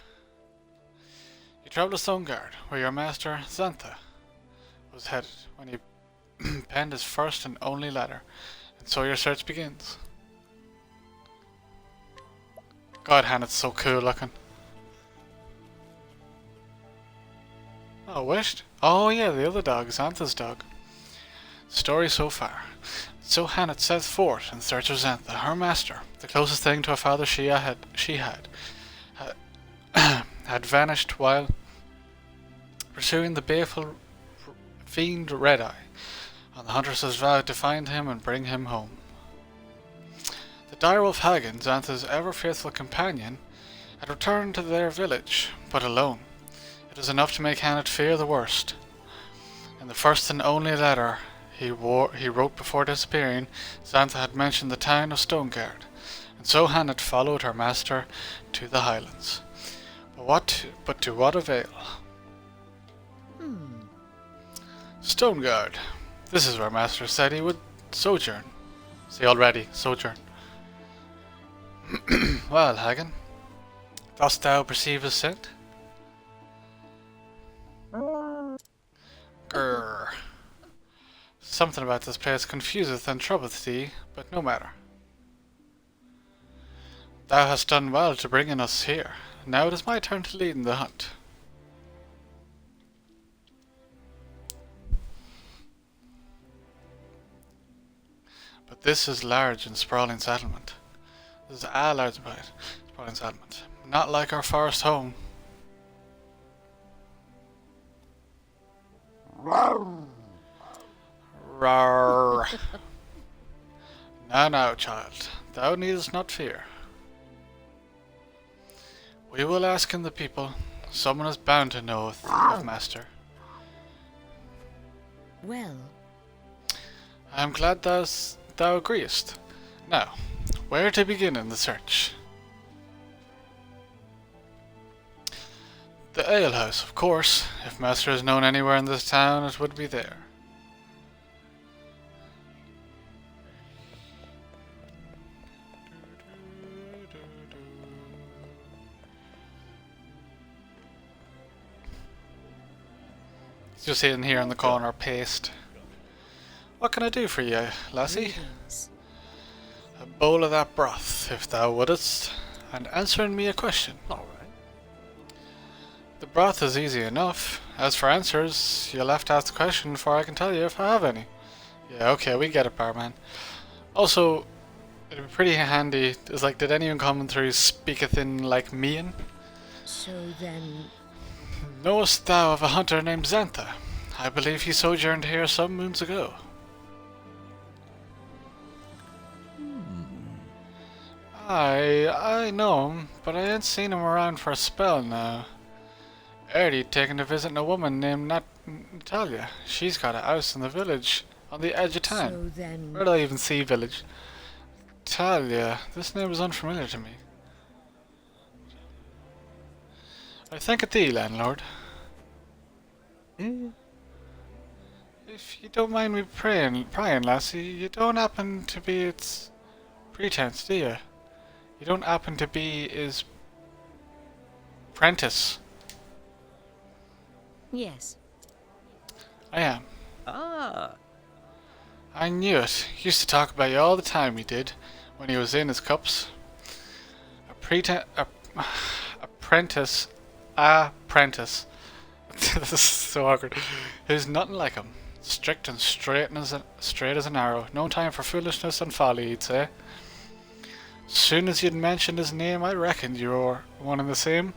You travel to Stoneguard, where your master, Xantha, was headed when he and penned his first and only letter. And so your search begins. God, Han, it's so cool looking. Oh, wished? Oh yeah, the other dog is Xantha's dog. Story so far. So Hannah sets forth in search of Xantha, her master, the closest thing to a father she had had vanished while pursuing the baleful fiend Red Eye, and the huntress vowed to find him and bring him home. The direwolf Hagen, Xantha's ever-faithful companion, had returned to their village, but alone. It was enough to make Hannah fear the worst. In the first and only letter he wrote before disappearing, Xantha had mentioned the town of Stoneguard, and so Hannah followed her master to the highlands. But to what avail? Stoneguard. This is where master said he would sojourn. See already, sojourn. Well, Hagen, dost thou perceive his scent? Grrr. Something about this place confuseth and troubleth thee, but no matter. Thou hast done well to bring us here. Now it is my turn to lead in the hunt. But this is large and sprawling settlement. This is a large and sprawling settlement. Not like our forest home. Roar. Now, child, thou needest not fear. We will ask in the people. Someone is bound to know of master. Well, I am glad thou agreest. Now, where to begin in the search? The alehouse, of course. If master is known anywhere in this town, it would be there. Just sitting here in the corner, paste. What can I do for you, lassie? greetings. A bowl of that broth, if thou wouldst, and answering me a question. All right. The broth is easy enough. As for answers, you'll have to ask the question before I can tell you if I have any. Yeah, okay, we get it, barman. Also, it'd be pretty handy. It's like, did anyone come through speaketh in like mean? So then, Knowest thou of a hunter named Xantha? I believe he sojourned here some moons ago. I know him, but I ain't seen him around for a spell now. He'd taken to visiting a woman named Natalia. She's got a house in the village, on the edge of town. so then, Where do I even see village? Natalia, this name is unfamiliar to me. I thank it thee, landlord. If you don't mind me prying, lassie, you don't happen to be its pretense, do you? You don't happen to be his apprentice. yes. I am. Ah. I knew it. He used to talk about you all the time, he did, when he was in his cups. Apprentice. This is so awkward. There's nothing like him. Strict and straight as an arrow. No time for foolishness and folly, he'd say. Soon as you'd mentioned his name, I reckoned you were one and the same.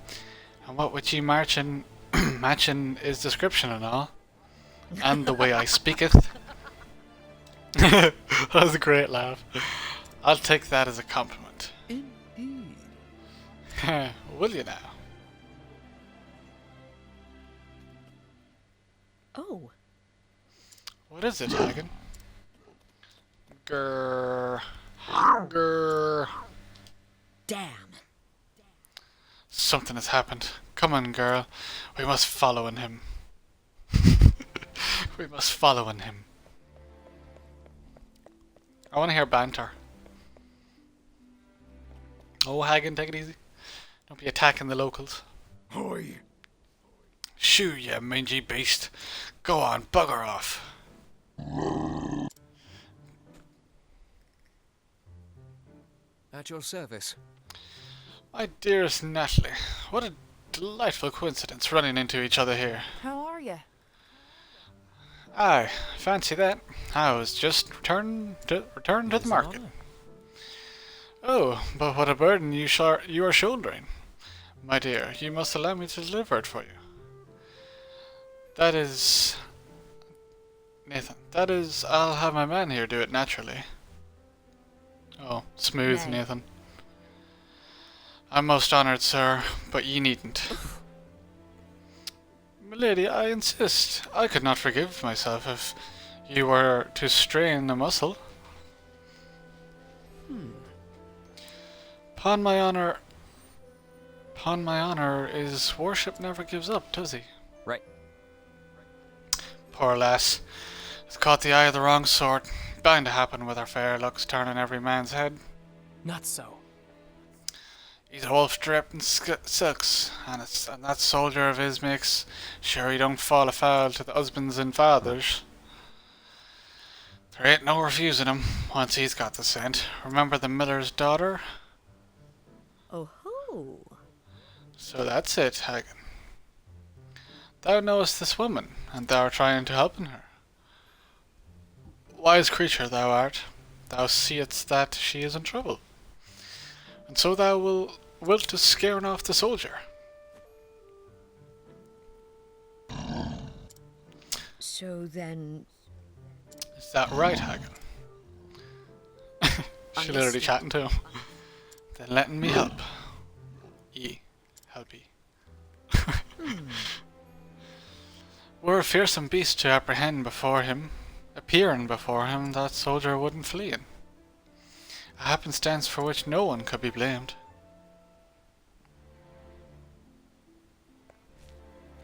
And what with ye matching his description and all, and the way I speaketh. That was a great laugh. I'll take that as a compliment. Indeed. Will you now? Oh, What is it, Hagen? Grrr. Grrr. damn. Something has happened. Come on, girl. We must follow in him. We must follow in him. I want to hear banter. Oh, Hagen, take it easy. Don't be attacking the locals. Hoy. Shoo, you mangy beast. Go on, bugger off. At your service. My dearest Natalie, what a delightful coincidence running into each other here. How are you? Aye, fancy that. I was just returned to the market. Oh, but what a burden you are shouldering. My dear, you must allow me to deliver it for you. That is... Nathan, that is... I'll have my man here do it naturally. Oh, smooth, Nay. Nathan. I'm most honoured, sir, but ye needn't. Milady, I insist. I could not forgive myself if you were to strain a muscle. Upon my honour, his worship never gives up, does he? Right. Poor lass. Has caught the eye of the wrong sort. Bound to happen with her fair looks turning every man's head. Not so. He's a wolf draped in silks, and that soldier of his makes sure he don't fall afoul to the husbands and fathers. There ain't no refusing him once he's got the scent. Remember the miller's daughter? Oh ho! So that's it, Hagen. Thou knowest this woman, and thou art trying to help in her. Wise creature thou art, thou seest that she is in trouble, and so thou wilt to scaring off the soldier. So then, Is that right, Hagen? She literally chatting to him. Then letting me help. Help ye. Were a fearsome beast to apprehend before him, appearing before him, that soldier wouldn't fleeing. A happenstance for which no one could be blamed.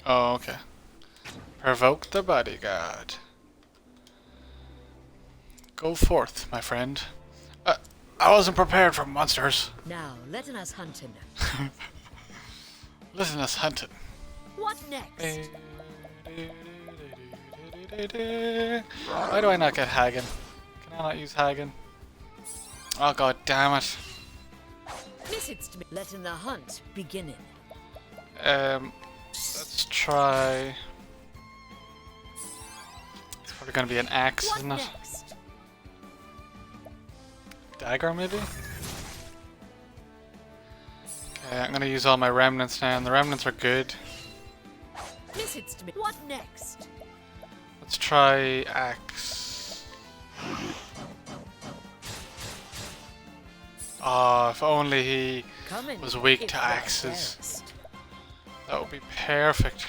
Oh, okay. Provoke the bodyguard. Go forth, my friend. I wasn't prepared for monsters. now letting us hunt him. Listen us hunting. What next? Why do I not get Hagen? Can I not use Hagen? Oh god damn it. Visits to me. Letting the hunt beginning. Let's try. It's probably gonna be an axe, What isn't it? next? Dagger, maybe? Okay, I'm gonna use all my remnants now, and the remnants are good. Visits to me. What next? Let's try axe. Oh, if only he Coming. was weak if to thou axes. darest. That would be perfect.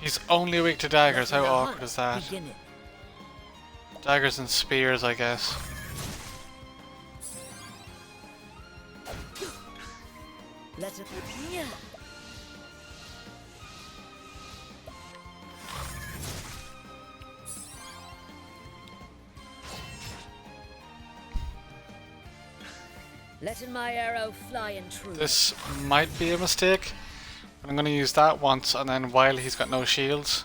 He's only weak to daggers, how Letting the awkward hunt is that? beginning. Daggers and spears, I guess. Let it. Yeah. Letting my arrow fly in true. This might be a mistake. But I'm gonna use that once, and then while he's got no shields,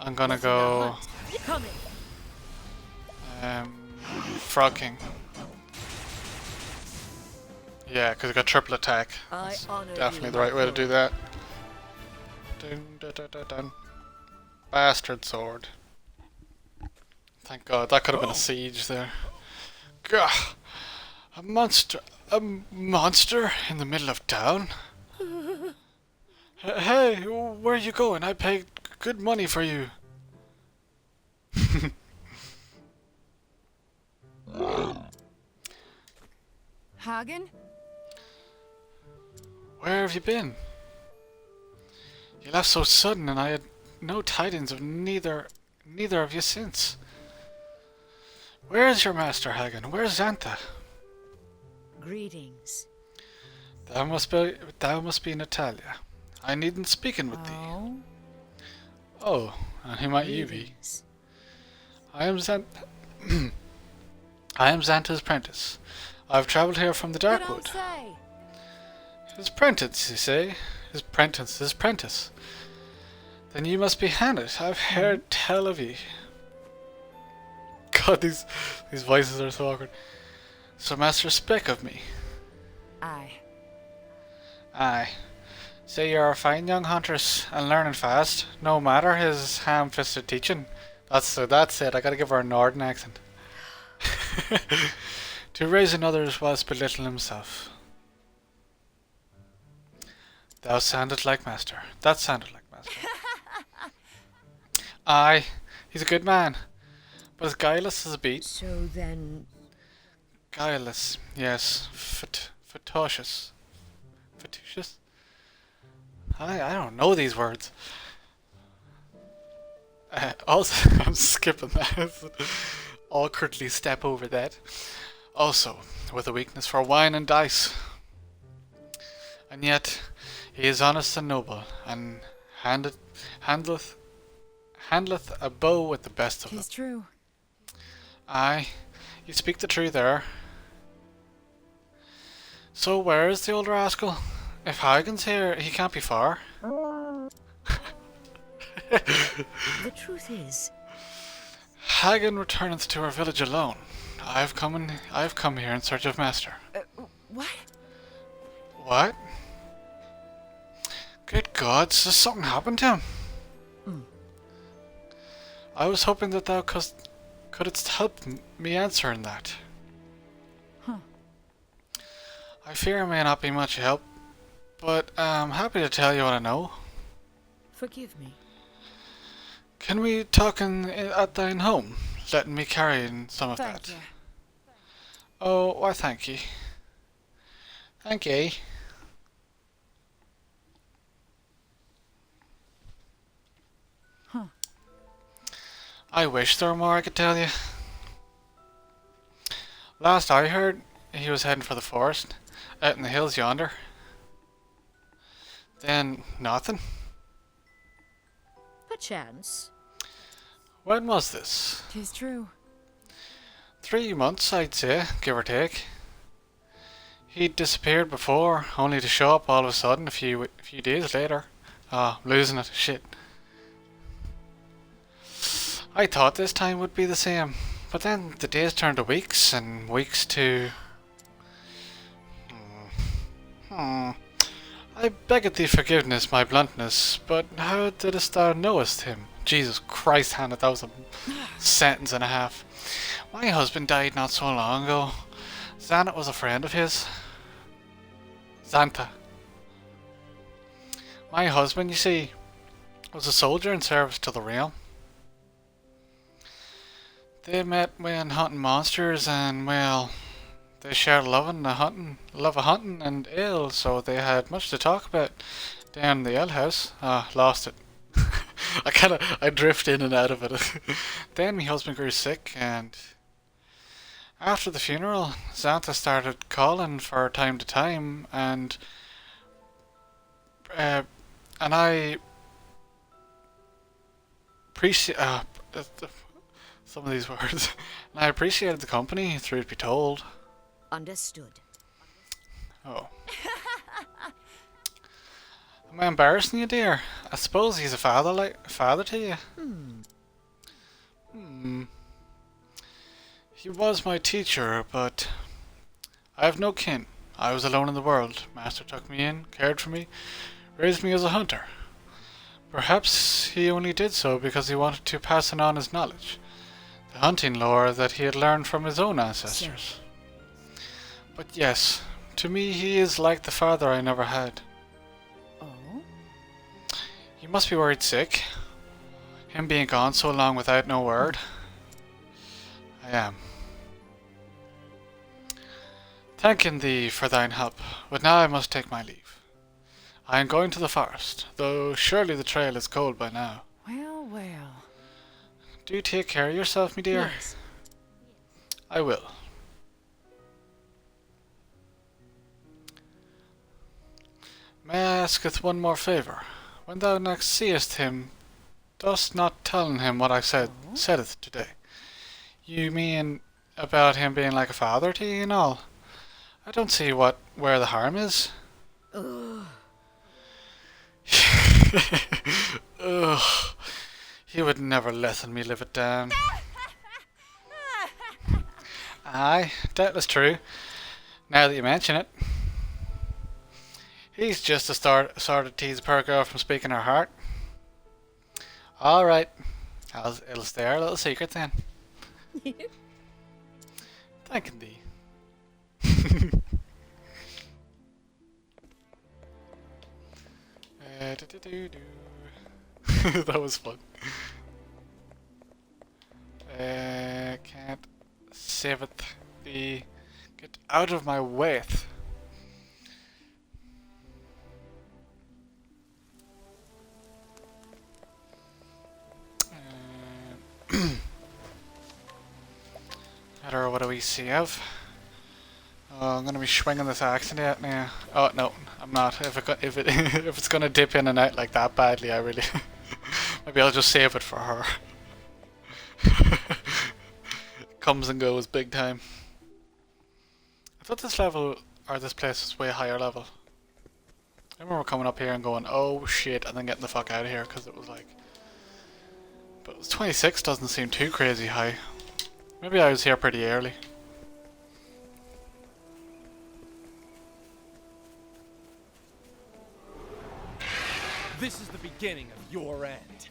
I'm gonna Letting the go hunt coming. Frog King. Yeah, because I got triple attack. I That's honor definitely you, the right way to my do that. Dun, dun, dun, dun, dun. Bastard sword. Thank God, that could have been a siege there. Gah! A monster in the middle of town? Hey, where are you going? I paid good money for you. Hagen? Where have you been? You left so sudden, and I had no tidings of neither of you since. Where is your master, Hagen? Where's Aanta? Greetings. Thou must be Natalia. I needn't speaking with thee. Oh, and who might you be? Greetings. I am Xanta's apprentice. I've travelled here from the Darkwood. say. His apprentice, you say? His apprentice. Then you must be Hannah. I've heard tell of ye. God, these voices are so awkward. So Master spec of me. Aye. Aye. So you're a fine young huntress and learning fast, no matter his ham-fisted teaching. That's it. I gotta give her a northern accent. To raise in others whilst belittling himself. Thou sounded like master. That sounded like master. Aye, he's a good man, but as guileless as a beat. So then, Guileless, yes. Fatutious. Fatutious? I don't know these words. Also, I'm skipping that. Awkwardly step over that. Also, with a weakness for wine and dice. And yet, he is honest and noble, and handleth a bow with the best of them. 'tis true. Aye, you speak the truth there. So where is the old rascal? If Hagen's here, he can't be far. The truth is, Hagen returneth to our village alone. I have come here in search of master. what? What? Good gods, has something happened to him? I was hoping that thou couldst help me answering that. I fear it may not be much help, but I'm happy to tell you what I know. Forgive me. Can we talk at thine home, letting me carry in some of Thank that? you. Oh, why thank ye. Thank ye. I wish there were more I could tell you. Last I heard, he was heading for the forest, out in the hills yonder. Then, nothing. Perchance. When was this? 'Tis true. 3 months, I'd say, give or take. He'd disappeared before, only to show up all of a sudden a few days later. Ah, losing it, shit. I thought this time would be the same, but then the days turned to weeks, and weeks to... I beggeth thee forgiveness, my bluntness, but how didst thou knowest him? Jesus Christ, Hannah, that was a sentence and a half. My husband died not so long ago. Xanet was a friend of his. Xanta. My husband, you see, was a soldier in service to the realm. They met when hunting monsters, and well, they shared love of hunting and ale, so they had much to talk about down in the alehouse. Lost it. I drift in and out of it. Then my husband grew sick, and after the funeral, Xantha started calling for time to time, and I appreciate some of these words. And I appreciated the company, truth be told. Understood. Oh. Am I embarrassing you, dear? I suppose he's a father to you. He was my teacher, but I have no kin. I was alone in the world. Master took me in, cared for me, raised me as a hunter. Perhaps he only did so because he wanted to pass on his knowledge, the hunting lore that he had learned from his own ancestors. But yes, to me he is like the father I never had. Oh? You must be worried sick. Him being gone so long without no word. I am. Thanking thee for thine help, but now I must take my leave. I am going to the forest, though surely the trail is cold by now. Well, well. Do take care of yourself, me dear. Yes. I will. May I asketh one more favour? When thou next seest him, dost not tell him what I saideth today. You mean about him being like a father to you and all? I don't see where the harm is. Ugh. Ugh. He would never let me live it down. Aye, doubtless true. Now that you mention it. He's just a sort of tease a poor girl from speaking her heart. Alright. It'll stay our little secret then. Thanking thee. That was fun. Can't save it. Get out of my way. What do we see of? Oh, I'm gonna be swinging this axe now. Oh no, I'm not. If it's gonna dip in and out like that badly, I really maybe I'll just save it for her. Comes and goes big time. I thought this level or this place was way higher level. I remember coming up here and going, oh shit, and then getting the fuck out of here because it was like. But it was 26 doesn't seem too crazy high. Maybe I was here pretty early. This is the beginning of your end.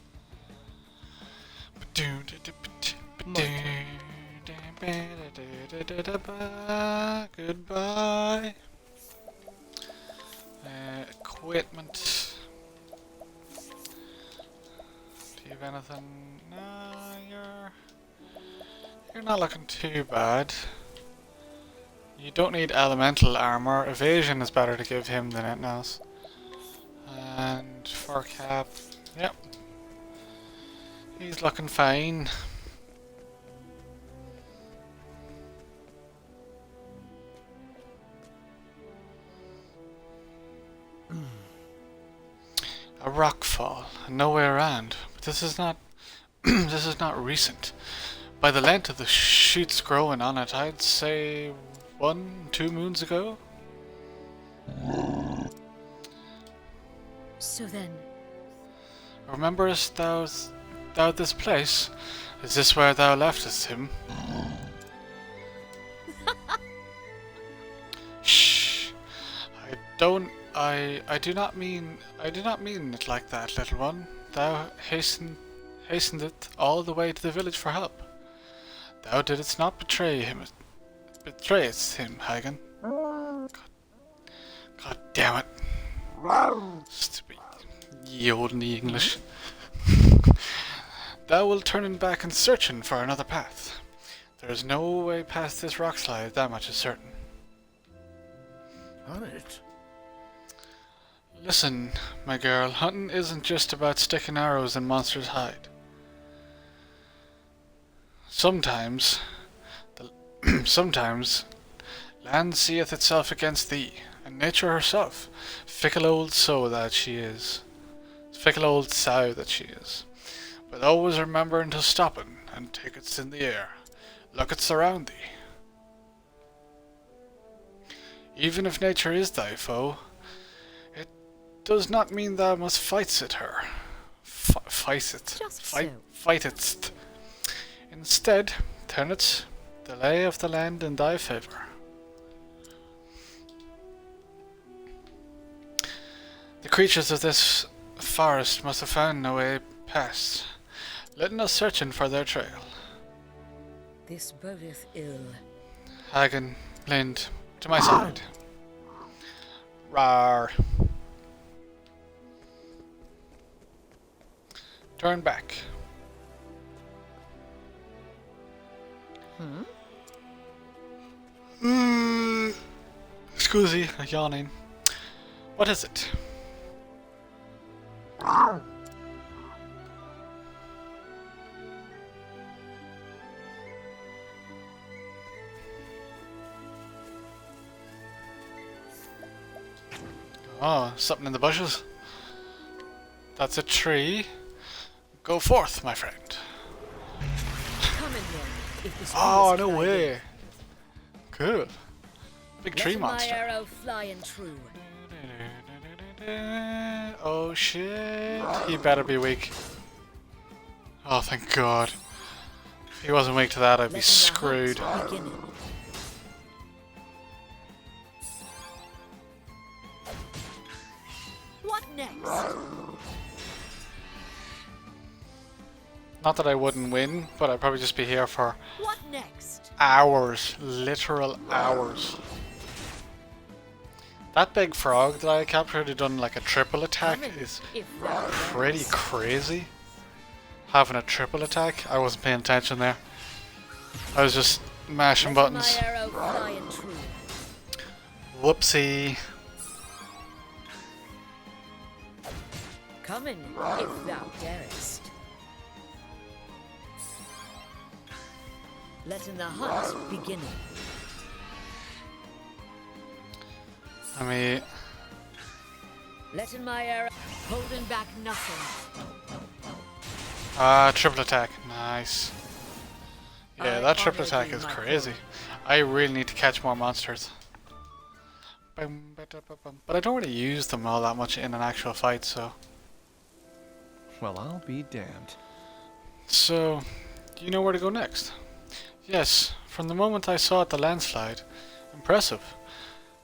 Goodbye. Equipment. Do you have anything? No, you're not looking too bad. You don't need elemental armor. Evasion is better to give him than anything else. And fur cap, yep. He's looking fine. A rockfall, nowhere around. But this is not this is not recent. By the length of the shoots growing on it, I'd say 1-2 moons ago. So then, Rememberest thou this place? Is this where thou leftest him? Shh. I do not mean it like that, little one. Thou hastened it all the way to the village for help. Thou didst not betrayest him, Hagen. God damn it. Stupid ye olden English. Thou wilt turn back and searching for another path. There is no way past this rock slide, that much is certain. On it. Listen, my girl, hunting isn't just about sticking arrows in monsters' hide. Sometimes land seeth itself against thee, and nature herself, fickle old sow that she is. But always remembering to stoppin' and take it in the air. Look at surround thee. Even if nature is thy foe, it does not mean thou must fight it her. Fight it. Instead, turn it the lay of the land in thy favour. The creatures of this forest must have found no way past, letting us searching for their trail. This bodeth ill. Hagen, Lind, to my side. Rar. Turn back. Scusi, yawning. What is it? Oh, something in the bushes. That's a tree. Go forth, my friend. Come in then, if this Oh, is no thy way. will. Cool. Big tree Let monster. my arrow fly and true. Oh shit. He better be weak. Oh, thank God. If he wasn't weak to that, I'd be Letting the screwed. hunt begin. What next? Not that I wouldn't win, but I'd probably just be here for What next? hours, literal hours. That big frog that I captured who done like a triple attack Come in, is if thou pretty darest. crazy. Having a triple attack, I wasn't paying attention there. I was just mashing Let buttons. my arrow fly and true. Whoopsie. Come in, if thou darest. Letting the hunt begin. I mean, Letting my arrow holding back nothing. triple attack, nice. Yeah, I that triple honor attack thee, is my crazy. lord. I really need to catch more monsters. But I don't really use them all that much in an actual fight, so. Well, I'll be damned. So, do you know where to go next? Yes, from the moment I saw it, the landslide. Impressive.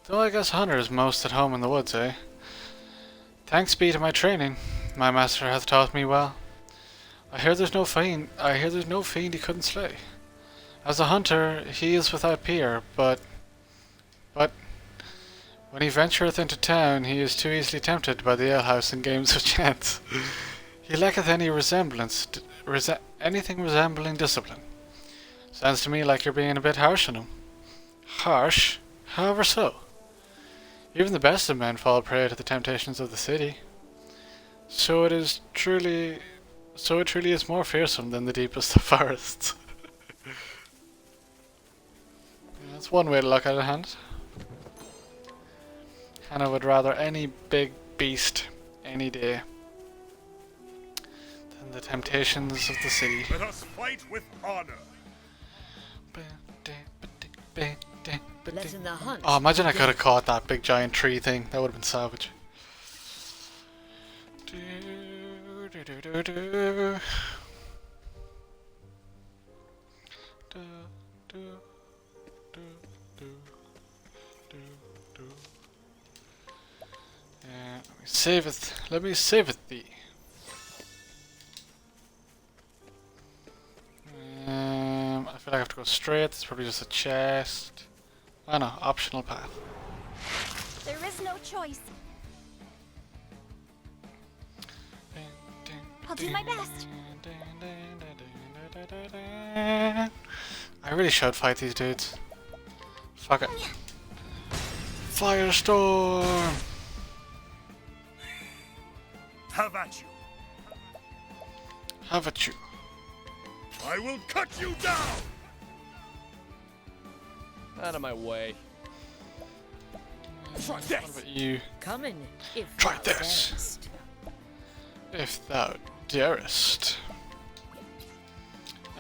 Though I guess Hunter is most at home in the woods, eh? Thanks be to my training, my master hath taught me well. I hear there's no fiend he couldn't slay. As a hunter, he is without peer, but when he ventureth into town, he is too easily tempted by the alehouse and games of chance. He lacketh any anything resembling discipline. Sounds to me like you're being a bit harsh on him. Harsh? However so. Even the best of men fall prey to the temptations of the city. So it truly is more fearsome than the deepest of forests. That's one way to look at it, Hans. And I would rather any big beast any day than the temptations of the city. Let us fight with honor. Letting the hunt. Oh, imagine I begin. could have caught that big giant tree thing. That would have been savage. Let me save it thee. I feel like I have to go straight. It's probably just a chest. Oh no, optional path. There is no choice. I'll do my best. I really should fight these dudes. Fuck it. Firestorm! Have at you. Have at you. I will cut you down. Out of my way. Try What this. about you? Coming, if Try thou this. darest. If thou darest.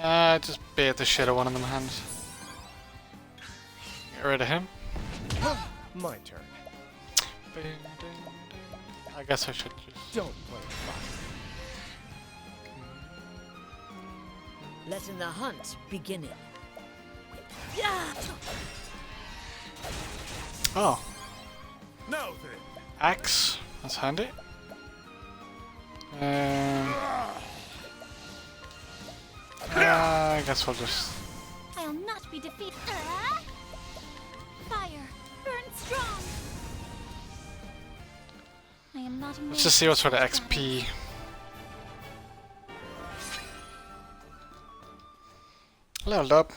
Just bait the shit out of one of them hands. Get rid of him. My turn. I guess I should just. Don't play fire. Letting the hunt begin. Oh, Now then. axe. That's handy. I guess we'll just. I'll not be defeated. Fire, burn strong. I am not a Let's just see what sort of XP. Leveled up.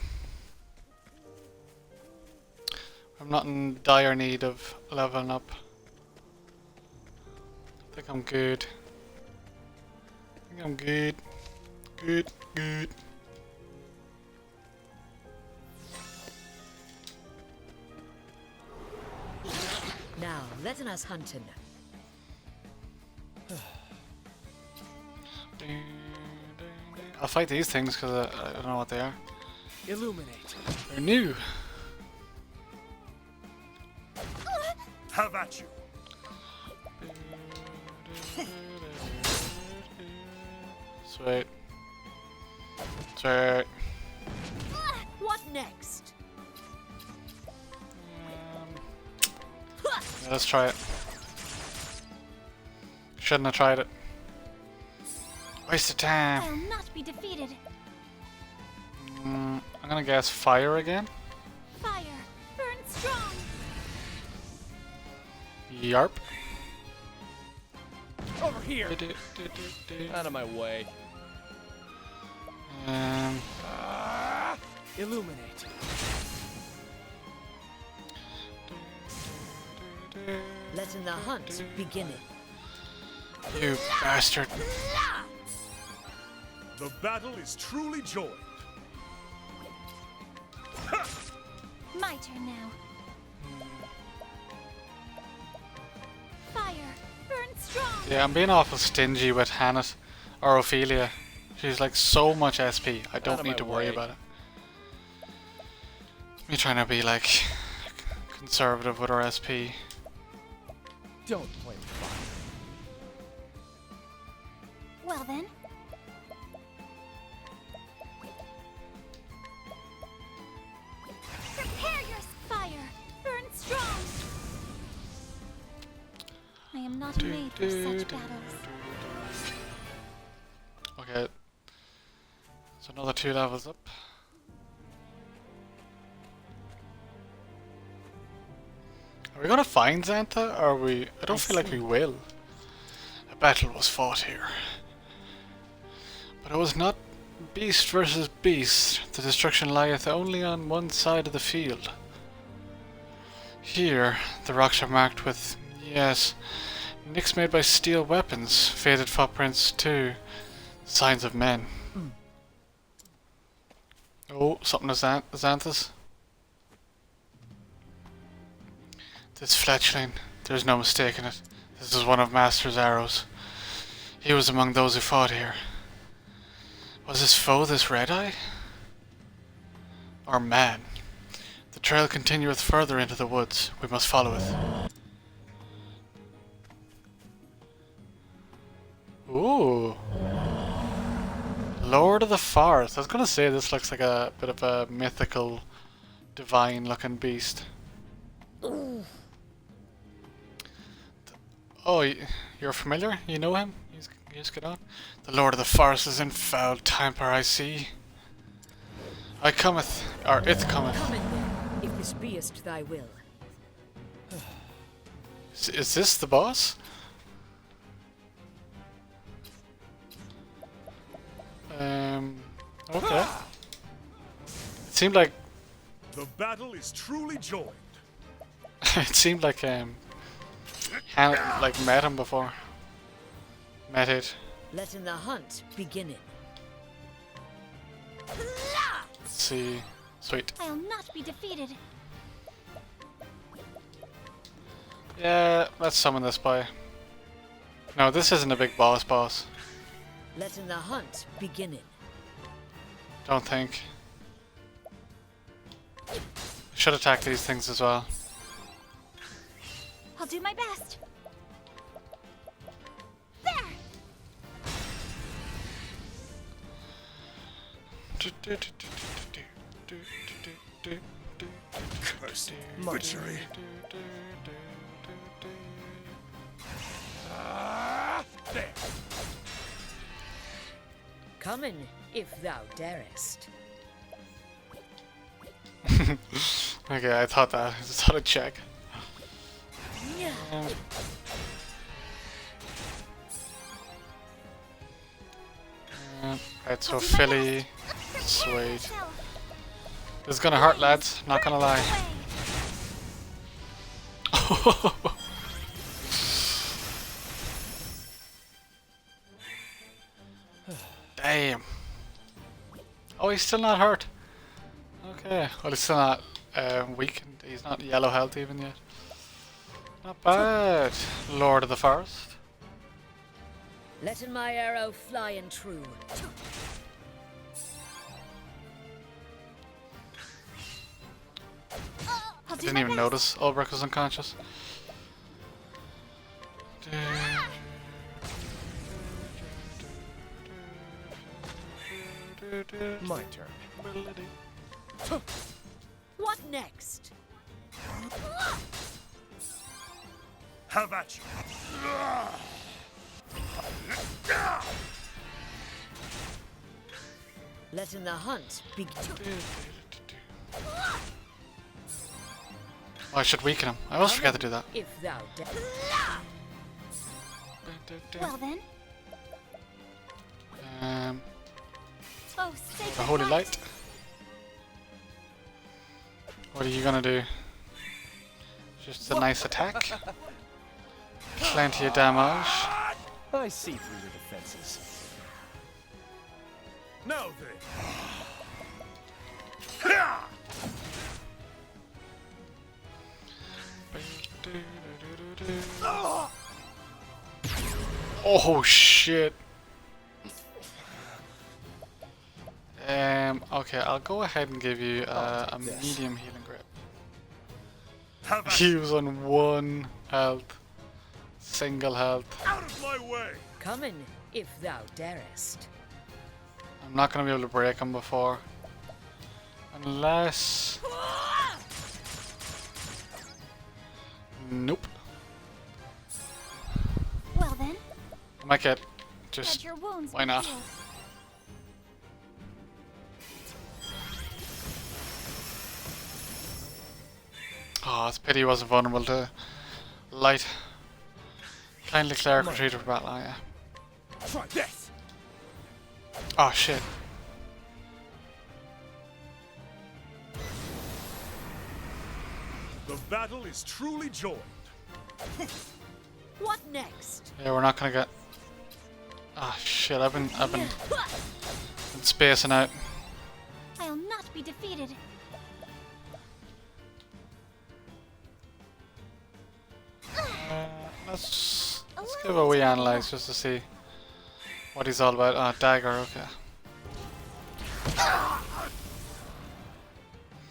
I'm not in dire need of leveling up. I think I'm good. I think I'm good. Good, good. Now, letting us hunting. I'll fight these things because I don't know what they are. Illuminate. They're new. Have at you. Sweet. Sweet. What next? Yeah, let's try it. Shouldn't have tried it. Waste of time. I'll not be defeated. I'm gonna guess fire again. Fire, burn strong. Yarp. Over here! Out of my way. Illuminate. Letting the hunt begin. You bastard. The battle is truly joined. My turn now. Fire, burn strong. Yeah, I'm being awful stingy with Hannah or Ophelia. She's like so much SP. I don't need to worry about it. Me trying to be like conservative with her SP. Don't play with fire. Well then. Prepare your fire, burn strong. I am not made for such battles. Okay. So another 2 levels up. Are we gonna find Xantha, or are we? I don't feel like we will. A battle was fought here. But it was not beast versus beast. The destruction lieth only on one side of the field. Here, the rocks are marked with, yes, nicks made by steel weapons, faded footprints too, signs of men. Oh, something is Xantha's. This fletchling, there's no mistaking it. This is one of Master's arrows. He was among those who fought here. Was his foe this Red-Eye? Or man? The trail continueth further into the woods. We must follow it. Ooh. Lord of the Forest. I was gonna say this looks like a bit of a mythical, divine looking beast. Oh, you're familiar? You know him? He's good on. The Lord of the Forest is in foul temper, I see. I cometh, or it cometh. Come in then, if this beest thy will. Is this the boss? Okay. It seemed like The battle is truly joined. it seemed like like met him before. Met it. Letting the hunt begin. Let's see. Sweet. I'll not be defeated. Yeah, let's summon this boy. No, this isn't a big boss. Letting the hunt begin. Don't think. Should attack these things as well. I'll do my best. There! Cursed butchery. There. Come in, if thou darest. Okay, I thought that. I just thought I'd check. Right, so Philly. Sweet. This is gonna hurt, lads. Not gonna lie. Damn. Oh, he's still not hurt. Okay. Well, he's still not weakened. He's not yellow health even yet. Not bad. Lord of the Forest. Letting my arrow fly and true. I'll do Didn't my even best. notice Ulbrich was unconscious. My turn. What next? Have at you. Letting the hunt begin. Oh, I should weaken him. I always forget to do that. If thou dare. Well then. Oh, The sacred holy light. light. What are you gonna do? Just a nice attack. Plenty of damage. I see through your defenses. Now then. Oh shit. Okay, I'll go ahead and give you a medium healing grip. Have He was on 1 health. Single health. out of my way. Coming if thou darest. I'm not gonna be able to break him before. Unless... Nope. Well then. I might get Let just... your wounds why be not? healed. Oh, it's a pity he wasn't vulnerable to light. Kindly cleric retreated for battle, oh, yeah. Try this. Oh shit. The battle is truly joined. What next? Yeah, we're not gonna get... Ah shit, I've been spacing out. I'll not be defeated. Let's give a wee analyze just to see what he's all about. Ah, dagger, okay.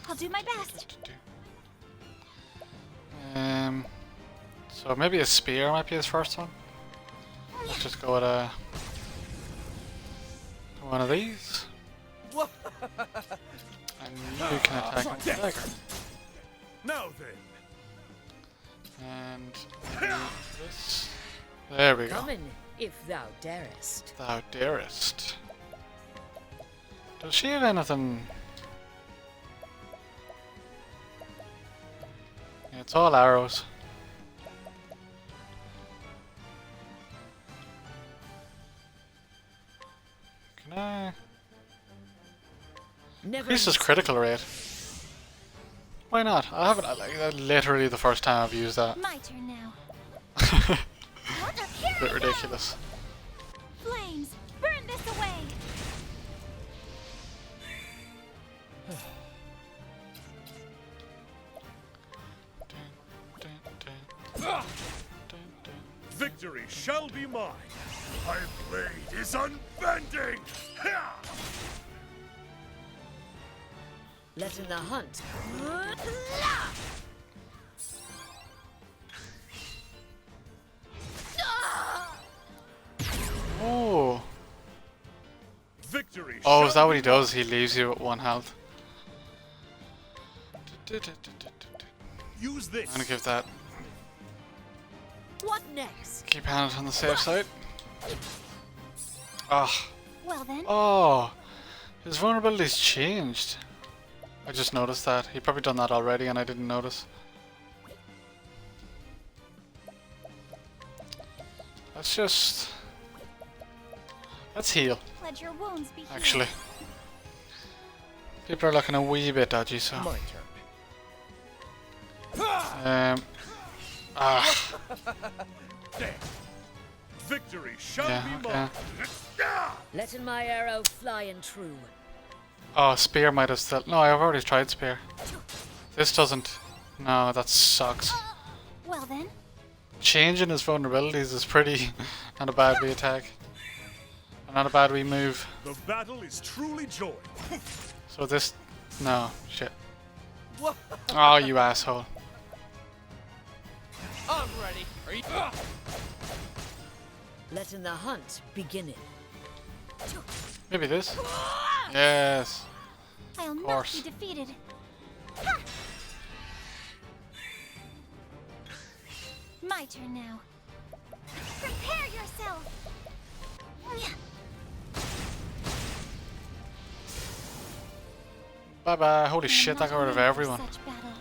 I'll do my best. So maybe a spear might be his first one. Let's just go with one of these. And you can attack with the dagger. Now then. And this. There we go. Coming if thou darest. Thou darest. Does she have anything? Yeah, it's all arrows. Can I? Never Increase his critical rate. Why not? I haven't. Like, that's literally the first time I've used that. My turn now. Bit ridiculous. Flames, burn this away. Victory shall be mine. My blade is unbending. Ha! letting the hunt. Oh. Victory. Oh, is that shall what he be does? He leaves you at 1 health. mine. Use this. I'm gonna give that. What next? Keep hands on the safe side. Ah. Well then. Oh. His vulnerability's changed. I just noticed that. He probably done that already and I didn't notice. Let's heal. Let your wounds be healed. Actually. People are looking a wee bit dodgy, so. My turn. There. Victory shall Yeah, be okay. mine. Letting my arrow fly and true. Oh, spear might have still. No, I've already tried spear. This doesn't. No, that sucks. Well then. Changing his vulnerabilities is pretty. Not a bad wee attack. And not a bad wee move. The battle is truly joined. So this. No, shit. Oh, you asshole. I'm ready. Are you? Letting the hunt beginning. Maybe this? Yes. I'll not course. be defeated. Ha! My turn now. Prepare yourself. Bye bye. Holy I'm shit, that not got rid of made for everyone. such battles.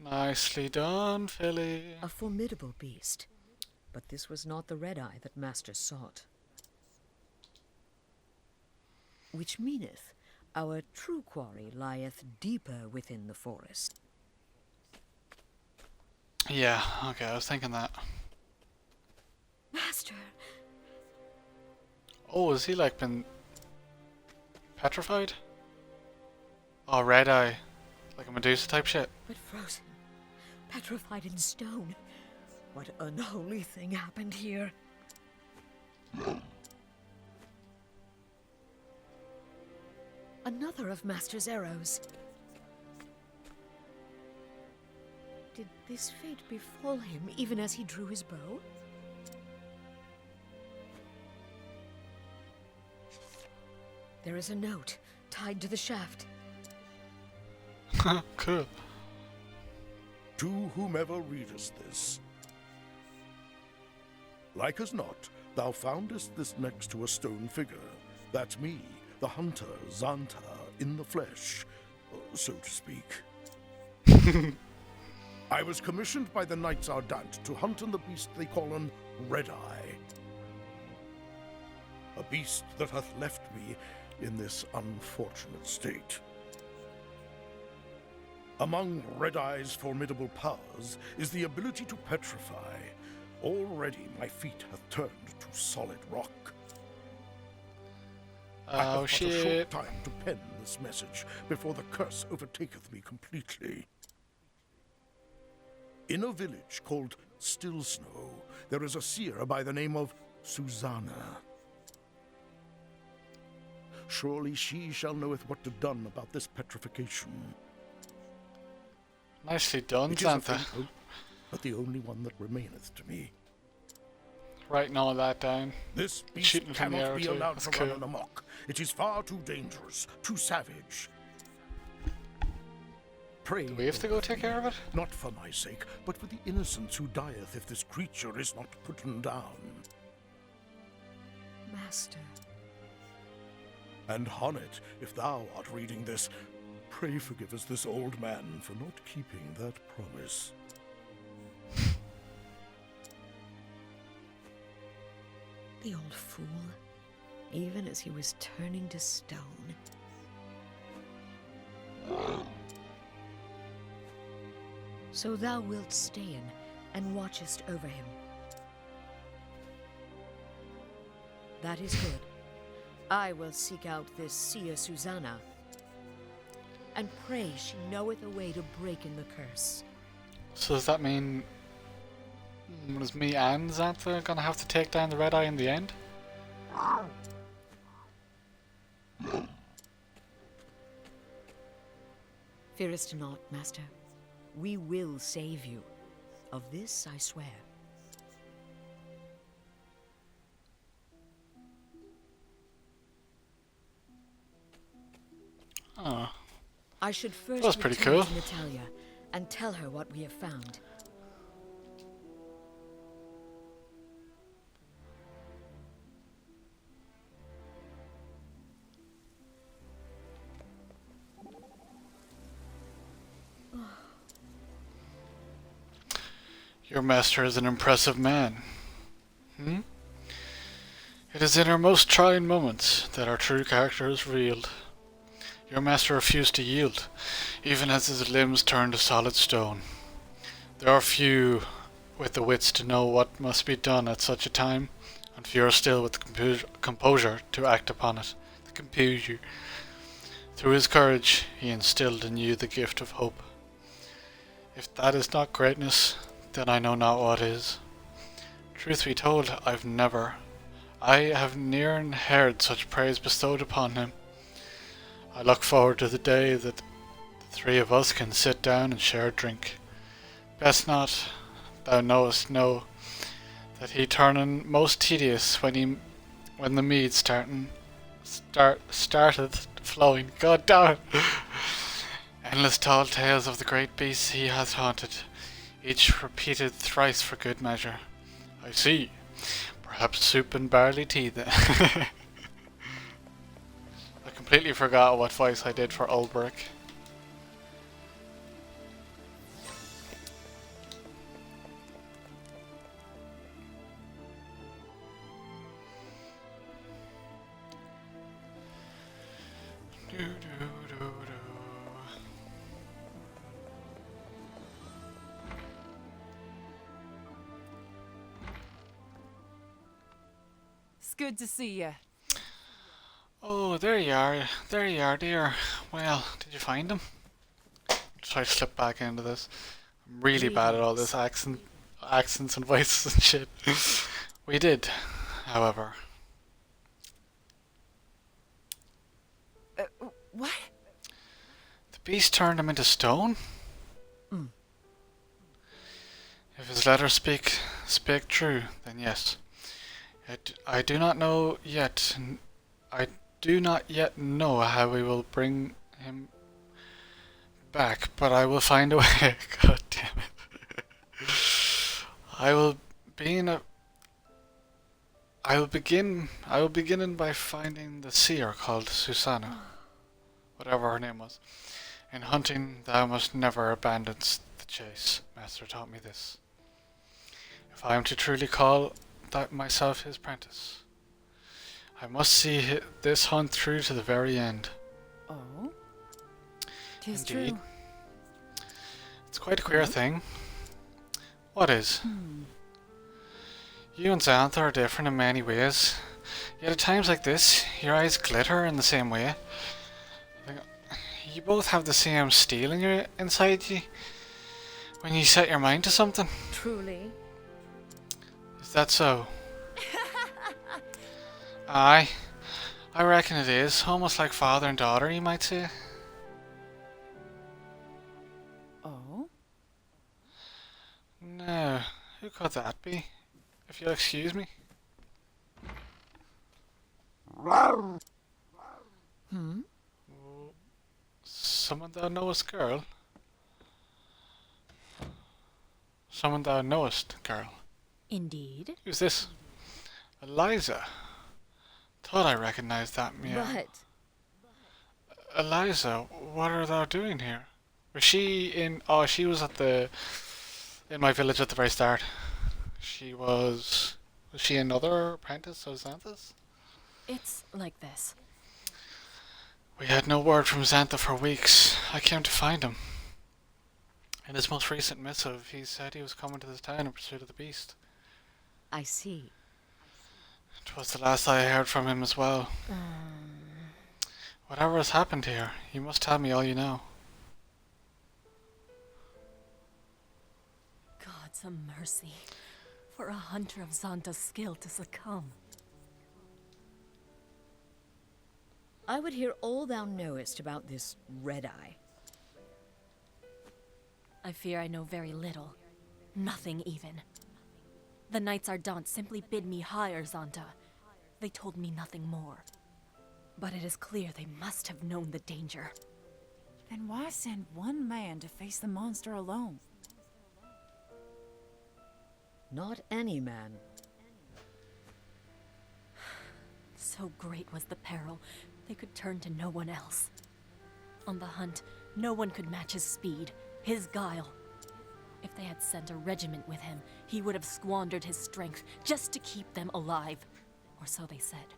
Nicely done, Philly. A formidable beast, but this was not the red-eye that Master sought. Which meaneth our true quarry lieth deeper within the forest. Yeah, okay, I was thinking that. Master! Oh, has he like been petrified? Oh, red eye. Like a Medusa type shit. But frozen, petrified in stone. What unholy thing happened here? Another of Master's arrows. Did this fate befall him even as he drew his bow? There is a note tied to the shaft. Cool. To whomever readest this. Like as not, thou foundest this next to a stone figure. That's me, the hunter, Aanta, in the flesh, so to speak. I was commissioned by the Knights Ardent to hunt on the beast they call an Red-Eye. A beast that hath left me in this unfortunate state. Among Red-Eye's formidable powers is the ability to petrify. Already my feet hath turned to solid rock. I have Oh but a shit. short time to pen this message before the curse overtaketh me completely. In a village called Still Snow, there is a seer by the name of Susanna. Surely she shall knoweth what to done about this petrification. Nicely done, It is a Xantha. faint hope, but the only one that remaineth to me. Writing all that down. This beast Shooting from the cannot arrow be too. allowed That's to cool. run amok. It is far too dangerous, too savage. Pray, Do we have to go take care of it? not for my sake, but for the innocents who dieth if this creature is not putten down. Master. And Honnet, if thou art reading this, pray forgive us this old man for not keeping that promise. The old fool. Even as he was turning to stone. So thou wilt stay in and watchest over him. That is good. I will seek out this seer Susanna, and pray she knoweth a way to break in the curse. So does that mean... Was me and Xantha gonna have to take down the red eye in the end? Fearest not, Master. We will save you. Of this I swear. Oh. I should first That's pretty return cool. to Natalia and tell her what we have found. Your master is an impressive man. Hmm? It is in our most trying moments that our true character is revealed. Your master refused to yield, even as his limbs turned to solid stone. There are few with the wits to know what must be done at such a time, and fewer still with the composure to act upon it. The composure. Through his courage, he instilled in you the gift of hope. If that is not greatness, then I know not what is. Truth be told, I have ne'er heard such praise bestowed upon him. I look forward to the day that the three of us can sit down and share a drink. Best not, thou knowest, know that he turnin most tedious when the mead starteth flowing. God damn it! Endless tall tales of the great beasts he hath haunted, each repeated thrice for good measure. I see. Perhaps soup and barley tea then. I completely forgot what voice I did for Ulbrich. It's good to see you. Oh, there you are. There you are, dear. Well, did you find him? Try to slip back into this. I'm really bad at all this accents and voices and shit. We did, however. What? The beast turned him into stone? If his letters speak true, then yes. I do not know yet. I do not yet know how we will bring him back, but I will find a way. God damn it! I will begin by finding the seer called Susanna, whatever her name was. In hunting, thou must never abandon the chase. Master taught me this. If I am to truly call myself his apprentice, I must see this hunt through to the very end. Oh? 'Tis Indeed. true. It's quite a queer thing. What is? You and Xantha are different in many ways, yet at times like this, your eyes glitter in the same way. You both have the same steel inside you when you set your mind to something. Truly. Is that so? Aye, I reckon it is. Almost like father and daughter, you might say. Oh? No, who could that be? If you'll excuse me. Someone thou knowest, girl? Someone thou knowest, girl? Indeed. Who's this? Eliza. Thought I recognized that meow. But Eliza, what are thou doing here? Was she in... Oh, she was in my village at the very start. She was... Was she another apprentice of Xantha's? It's like this. We had no word from Xantha for weeks. I came to find him. In his most recent missive, he said he was coming to this town in pursuit of the beast. I see. It was the last I heard from him as well. Whatever has happened here, you must tell me all you know. God's a mercy. For a hunter of Xantha's skill to succumb. I would hear all thou knowest about this red-eye. I fear I know very little. Nothing even. The Knights Ardent simply bid me hire Xantha. They told me nothing more. But it is clear they must have known the danger. Then why send one man to face the monster alone? Not any man. So great was the peril, they could turn to no one else. On the hunt, no one could match his speed, his guile. If they had sent a regiment with him, he would have squandered his strength just to keep them alive. Or so they said.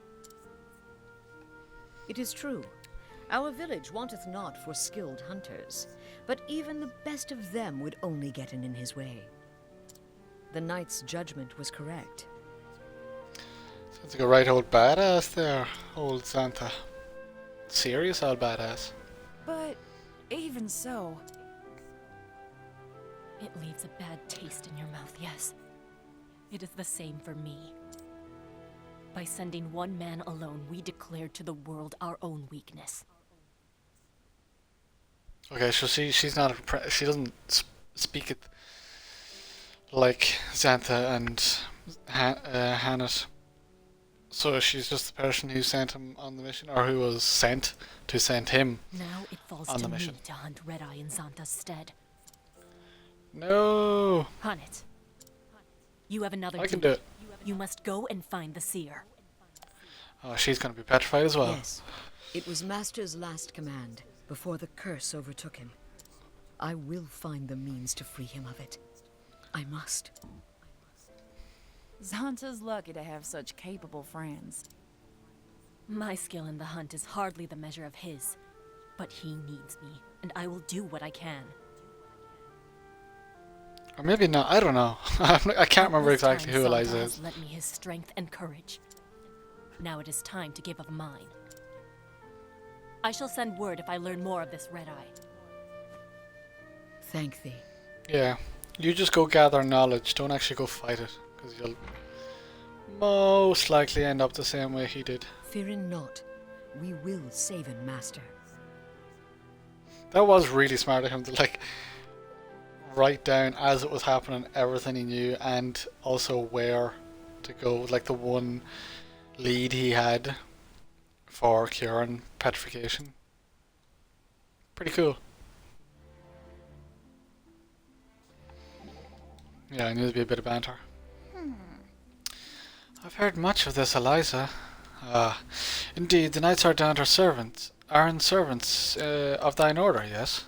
It is true. Our village wanteth not for skilled hunters, but even the best of them would only get in his way. The knight's judgment was correct. Sounds like a right old badass there, old Xantha. Serious old badass. But even so, It leaves a bad taste in your mouth, yes. It is the same for me. By sending one man alone, we declared to the world our own weakness. Okay, so she's not she doesn't speak it like Xantha and Hannet. So she's just the person who sent him on the mission, or who was sent to send him Now it falls on to the me mission. to hunt Red-Eye in Xantha's stead. No, Hannet, you have another I can duty. do it. You must go and find the seer. Oh, she's gonna be petrified as well. Yes. It was Master's last command, before the curse overtook him. I will find the means to free him of it. I must. Zanta's lucky to have such capable friends. My skill in the hunt is hardly the measure of his. But he needs me, and I will do what I can. Or maybe not, I don't know. I can't remember Countless exactly times who Zanta Eliza has is. lent me his strength and courage. Now it is time to give of mine. I shall send word if I learn more of this Red Eye. Thank thee. Yeah, you just go gather knowledge, don't actually go fight it, because you'll most likely end up the same way he did. Fearing not, we will save him, Master. That was really smart of him to like write down as it was happening everything he knew and also where to go, like the one lead he had for curing petrification. Pretty cool. Yeah, I knew there'd be a bit of banter. I've heard much of this, Eliza. Indeed, the knights are down to servants. Aren't servants of thine order, yes?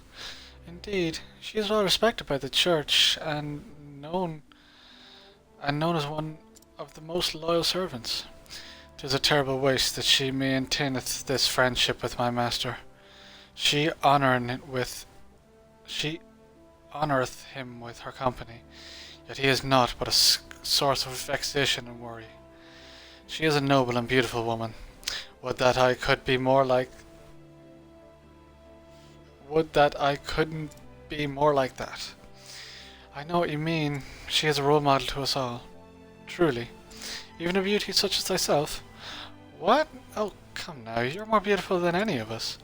Indeed, she is well respected by the church and known as one of the most loyal servants. 'Tis a terrible waste that she maintaineth this friendship with my master. She honoureth him with her company, yet he is naught but a source of vexation and worry. She is a noble and beautiful woman. Would that I couldn't be more like that. I know what you mean. She is a role model to us all. Truly. Even a beauty such as thyself. What? Oh, come now. You're more beautiful than any of us.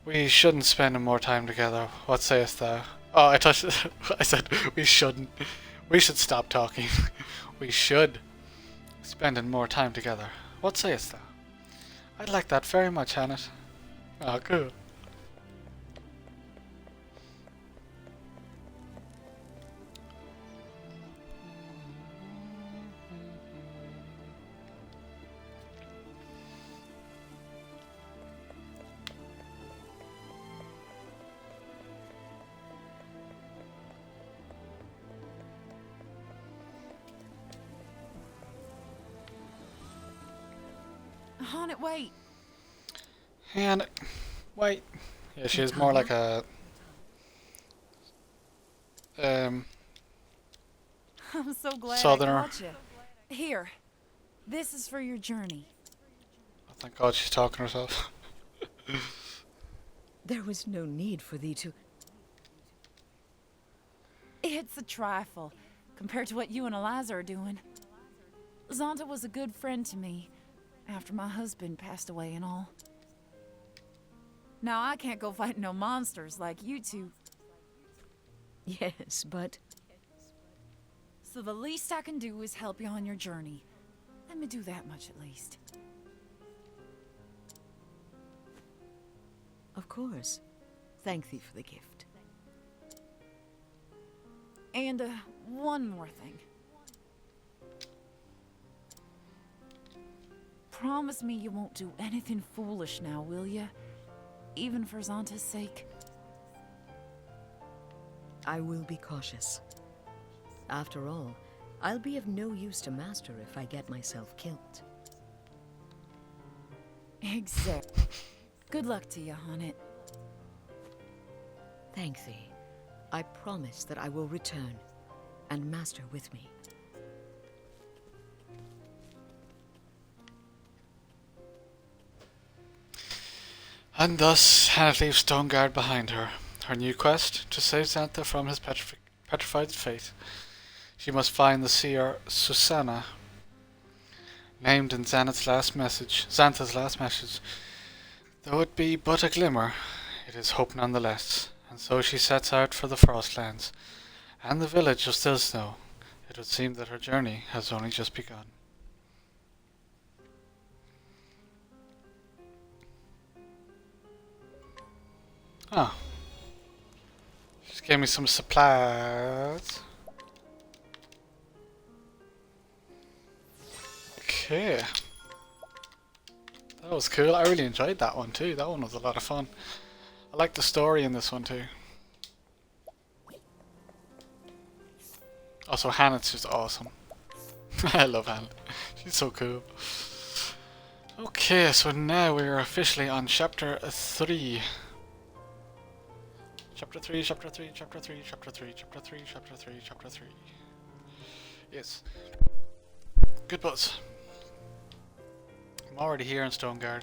We shouldn't spend more time together. What sayest thou? Oh, I said we shouldn't. We should stop talking. We should spend more time together. What sayest thou? I'd like that very much, Hannet. Oh, cool. Haunted, wait. And wait. Yeah, she is more like a I'm so glad Southerner. I caught you. Here, this is for your journey. Oh, thank God she's talking to herself. There was no need for thee to... It's a trifle compared to what you and Eliza are doing. Zanta was a good friend to me after my husband passed away and all. Now I can't go fighting no monsters like you two. Yes, but... So the least I can do is help you on your journey. Let me do that much at least. Of course. Thank thee for the gift. And, one more thing. Promise me you won't do anything foolish now, will ya? Even for Zanta's sake. I will be cautious. After all, I'll be of no use to Master if I get myself killed. Exact. Good luck to you, Haunted. Thank thee. I promise that I will return, and Master with me. And thus Hannah leaves Stoneguard behind her. Her new quest, to save Xantha from his petrified fate. She must find the seer Susanna, named in Xantha's last message. Though it be but a glimmer, it is hope nonetheless, and so she sets out for the Frostlands, and the village of Stilsnow. It would seem that her journey has only just begun. Oh. Just gave me some supplies. Okay. That was cool. I really enjoyed that one too. That one was a lot of fun. I like the story in this one too. Also, Hannah's just awesome. I love Hannah. She's so cool. Okay, so now we're officially on chapter 3. Chapter 3, chapter 3, chapter 3, chapter 3, chapter 3, chapter 3, chapter 3. Yes. Good buzz. I'm already here in Stoneguard.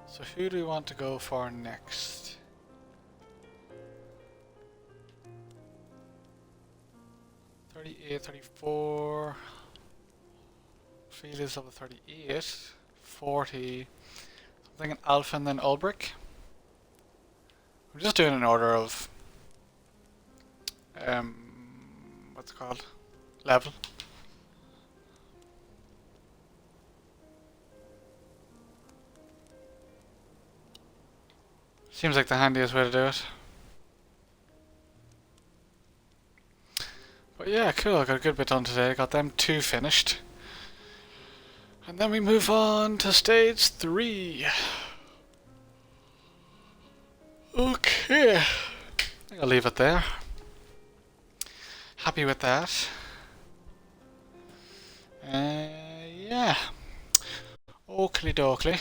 So who do we want to go for next? $38, $34. Field is level 38. 40. I'm thinking Alpha and then Ulbrich. I'm just doing an order of what's it called? Level. Seems like the handiest way to do it. But yeah, cool, I got a good bit done today. Got them 2 finished. And then we move on to stage 3. Okay. I think I'll leave it there. Happy with that. Yeah. Oakley dokley.